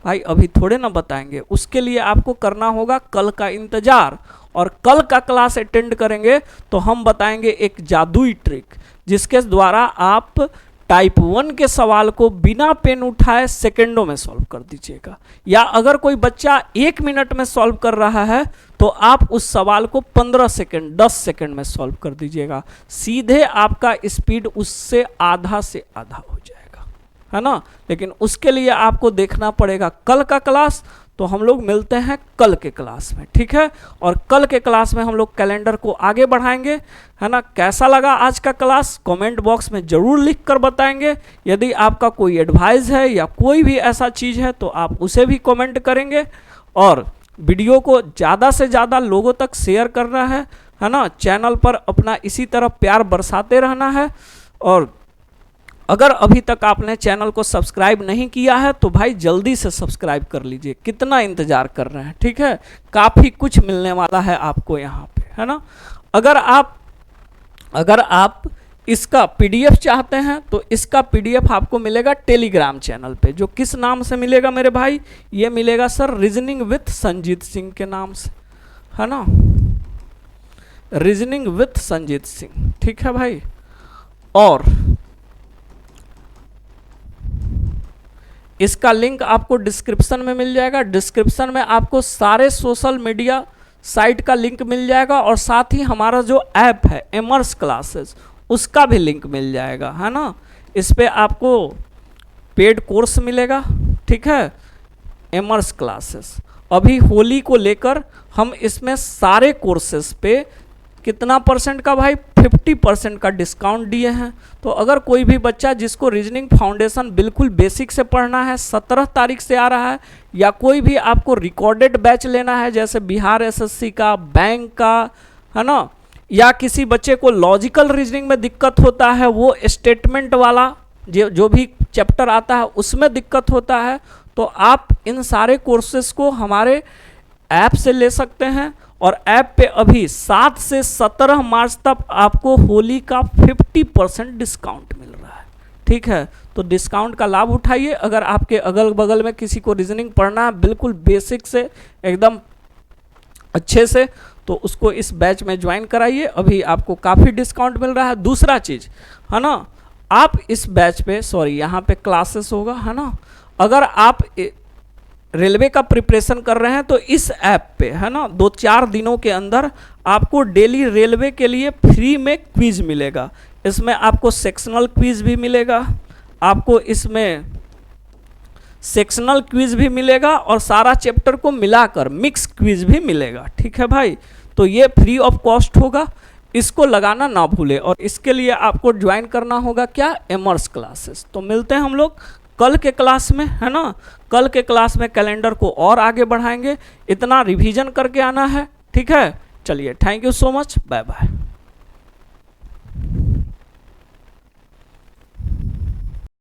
भाई, अभी थोड़े ना बताएंगे, उसके लिए आपको करना होगा कल का इंतजार, और कल का क्लास अटेंड करेंगे तो हम बताएंगे एक जादुई ट्रिक जिसके द्वारा आप टाइप 1 के सवाल को बिना पेन उठाए सेकेंडों में सॉल्व कर दीजिएगा। या अगर कोई बच्चा 1 मिनट में सॉल्व कर रहा है तो आप उस सवाल को 15 सेकेंड 10 सेकेंड में सॉल्व कर दीजिएगा। सीधे आपका स्पीड उससे आधा से आधा हो जाएगा, है ना। लेकिन उसके लिए आपको देखना पड़ेगा कल का क्लास। तो हम लोग मिलते हैं कल के क्लास में, ठीक है। और कल के क्लास में हम लोग कैलेंडर को आगे बढ़ाएंगे, है ना। कैसा लगा आज का क्लास कमेंट बॉक्स में ज़रूर लिख कर बताएंगे। यदि आपका कोई एडवाइस है या कोई भी ऐसा चीज़ है तो आप उसे भी कमेंट करेंगे। और वीडियो को ज़्यादा से ज़्यादा लोगों तक शेयर करना है ना। चैनल पर अपना इसी तरह प्यार बरसाते रहना है। और अगर अभी तक आपने चैनल को सब्सक्राइब नहीं किया है तो भाई जल्दी से सब्सक्राइब कर लीजिए, कितना इंतज़ार कर रहे हैं, ठीक है। काफ़ी कुछ मिलने वाला है आपको यहाँ पे, है ना। अगर आप इसका पीडीएफ चाहते हैं तो इसका पीडीएफ आपको मिलेगा टेलीग्राम चैनल पे। जो किस नाम से मिलेगा मेरे भाई, ये मिलेगा sir reasoning with Sanjeet Singh के नाम से, है ना। रीजनिंग विथ संजीत सिंह, ठीक है भाई। और इसका लिंक आपको डिस्क्रिप्शन में मिल जाएगा। डिस्क्रिप्शन में आपको सारे सोशल मीडिया साइट का लिंक मिल जाएगा और साथ ही हमारा जो ऐप है एमर्स क्लासेस उसका भी लिंक मिल जाएगा, है ना। इस पे आपको पेड कोर्स मिलेगा, ठीक है, एमर्स क्लासेस। अभी होली को लेकर हम इसमें सारे कोर्सेस पे कितना परसेंट का भाई 50% का डिस्काउंट दिए हैं। तो अगर कोई भी बच्चा जिसको रीजनिंग फाउंडेशन बिल्कुल बेसिक से पढ़ना है, 17 तारीख से आ रहा है, या कोई भी आपको रिकॉर्डेड बैच लेना है जैसे बिहार एसएससी का, बैंक का, है ना, या किसी बच्चे को लॉजिकल रीजनिंग में दिक्कत होता है, वो स्टेटमेंट वाला जो भी चैप्टर आता है उसमें दिक्कत होता है, तो आप इन सारे कोर्सेज को हमारे ऐप से ले सकते हैं, और ऐप पे अभी 7 से 17 मार्च तक आपको होली का 50% डिस्काउंट मिल रहा है। ठीक है, तो डिस्काउंट का लाभ उठाइए। अगर आपके अगल बगल में किसी को रीजनिंग पढ़ना है बिल्कुल बेसिक से एकदम अच्छे से, तो उसको इस बैच में ज्वाइन कराइए, अभी आपको काफ़ी डिस्काउंट मिल रहा है। दूसरा चीज़ है ना, आप इस बैच पे, सॉरी यहाँ पे क्लासेस होगा है ना, अगर आप रेलवे का प्रिपरेशन कर रहे हैं तो इस ऐप पे है ना 2-4 दिनों के अंदर आपको डेली रेलवे के लिए फ्री में क्विज मिलेगा। इसमें आपको सेक्शनल क्विज भी मिलेगा, आपको इसमें सेक्शनल क्विज भी मिलेगा, और सारा चैप्टर को मिलाकर मिक्स क्विज भी मिलेगा। ठीक है भाई, तो ये फ्री ऑफ कॉस्ट होगा, इसको लगाना ना भूले। और इसके लिए आपको ज्वाइन करना होगा क्या, एमर्स क्लासेस। तो मिलते हैं हम लोग कल के क्लास में है ना, कल के क्लास में कैलेंडर को और आगे बढ़ाएंगे, इतना रिवीजन करके आना है। ठीक है, चलिए, thank you so much, bye bye.